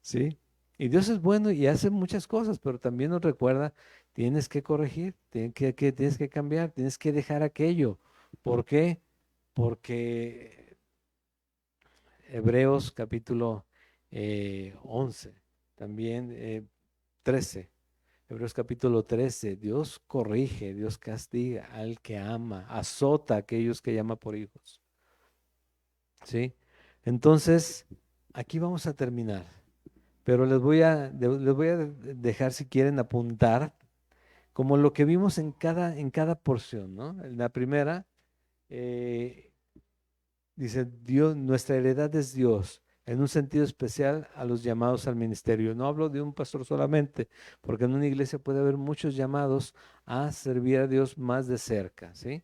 ¿sí? Y Dios es bueno y hace muchas cosas, pero también nos recuerda, tienes que corregir, tienes que cambiar, tienes que dejar aquello. ¿Por qué? Porque Hebreos capítulo 11, también 13. Hebreos capítulo 13, Dios corrige, Dios castiga al que ama, azota a aquellos que llama por hijos. ¿Sí? Entonces, aquí vamos a terminar, pero les voy a dejar si quieren apuntar como lo que vimos en cada porción, ¿no? En la primera, eh, dice, Dios, nuestra heredad es Dios, en un sentido especial a los llamados al ministerio. No hablo de un pastor solamente, porque en una iglesia puede haber muchos llamados a servir a Dios más de cerca, ¿sí?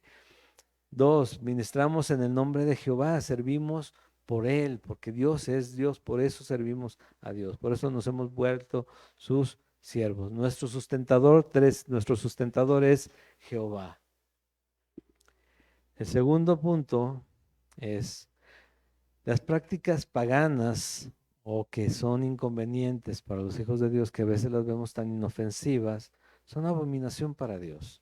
Dos, ministramos en el nombre de Jehová, servimos por Él, porque Dios es Dios, por eso servimos a Dios, por eso nos hemos vuelto sus siervos. Nuestro sustentador, nuestro sustentador es Jehová. El segundo punto es las prácticas paganas o que son inconvenientes para los hijos de Dios, que a veces las vemos tan inofensivas, son abominación para Dios.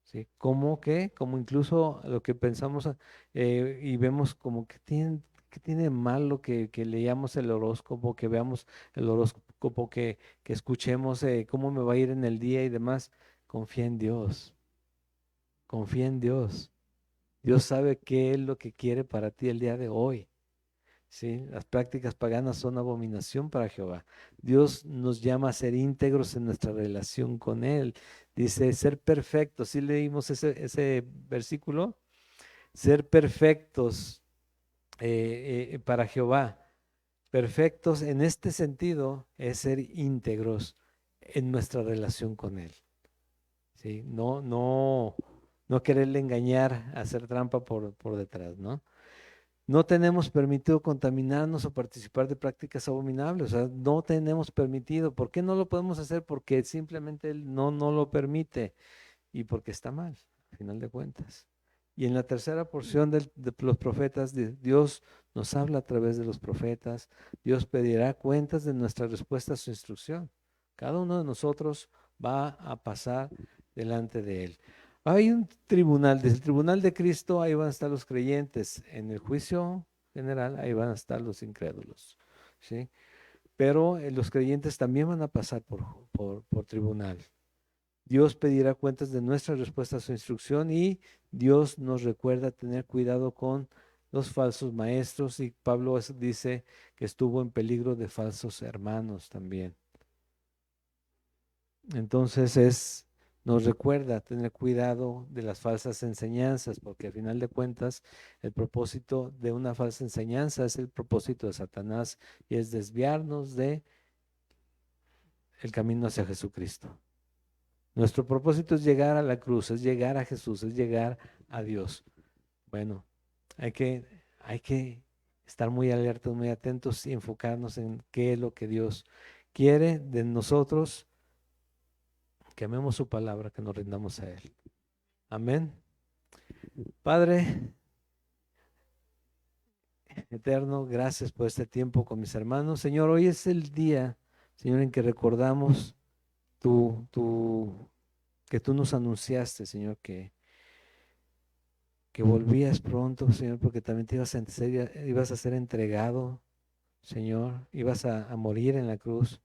¿Sí? Como que, como incluso lo que pensamos y vemos como que tiene de malo que leamos el horóscopo, que veamos el horóscopo, que escuchemos cómo me va a ir en el día y demás. Confía en Dios, confía en Dios. Dios sabe qué es lo que quiere para ti el día de hoy. ¿Sí? Las prácticas paganas son abominación para Jehová. Dios nos llama a ser íntegros en nuestra relación con Él. Dice, ser perfectos. ¿Sí leímos ese versículo? Ser perfectos para Jehová. Perfectos en este sentido es ser íntegros en nuestra relación con Él. ¿Sí? No quererle engañar, hacer trampa por detrás, ¿no? No tenemos permitido contaminarnos o participar de prácticas abominables, o sea, no tenemos permitido. ¿Por qué no lo podemos hacer? Porque simplemente Él no lo permite y porque está mal, al final de cuentas. Y en la tercera porción de los profetas, Dios nos habla a través de los profetas. Dios pedirá cuentas de nuestra respuesta a su instrucción. Cada uno de nosotros va a pasar delante de Él. Hay un tribunal, desde el tribunal de Cristo, ahí van a estar los creyentes. En el juicio general, ahí van a estar los incrédulos. ¿Sí? Pero los creyentes también van a pasar por tribunal. Dios pedirá cuentas de nuestra respuesta a su instrucción y Dios nos recuerda tener cuidado con los falsos maestros, y Pablo dice que estuvo en peligro de falsos hermanos también. Entonces nos recuerda tener cuidado de las falsas enseñanzas, porque al final de cuentas el propósito de una falsa enseñanza es el propósito de Satanás, y es desviarnos de el camino hacia Jesucristo. Nuestro propósito es llegar a la cruz, es llegar a Jesús, es llegar a Dios. Bueno, hay que estar muy alertas, muy atentos y enfocarnos en qué es lo que Dios quiere de nosotros, que amemos su palabra, que nos rindamos a Él. Amén. Padre eterno, gracias por este tiempo con mis hermanos. Señor, hoy es el día, Señor, en que recordamos que tú nos anunciaste, Señor, que volvías pronto, Señor, porque también te ibas a ser entregado, Señor, ibas a morir en la cruz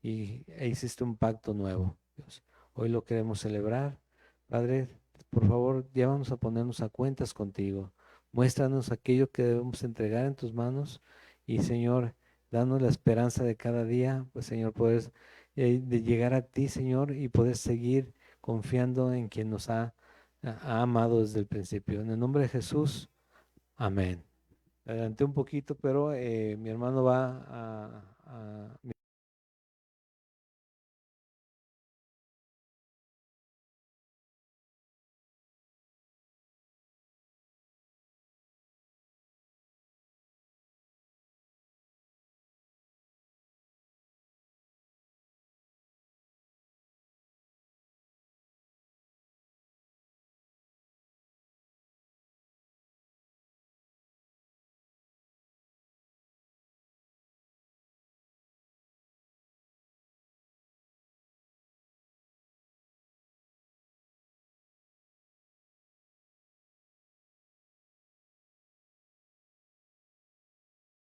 e hiciste un pacto nuevo, Dios. Hoy lo queremos celebrar. Padre, por favor, llévanos a ponernos a cuentas contigo. Muéstranos aquello que debemos entregar en tus manos y, Señor, danos la esperanza de cada día, pues, Señor, poder de llegar a ti, Señor, y poder seguir confiando en quien nos ha amado desde el principio. En el nombre de Jesús, amén. Adelanté un poquito, pero mi hermano va a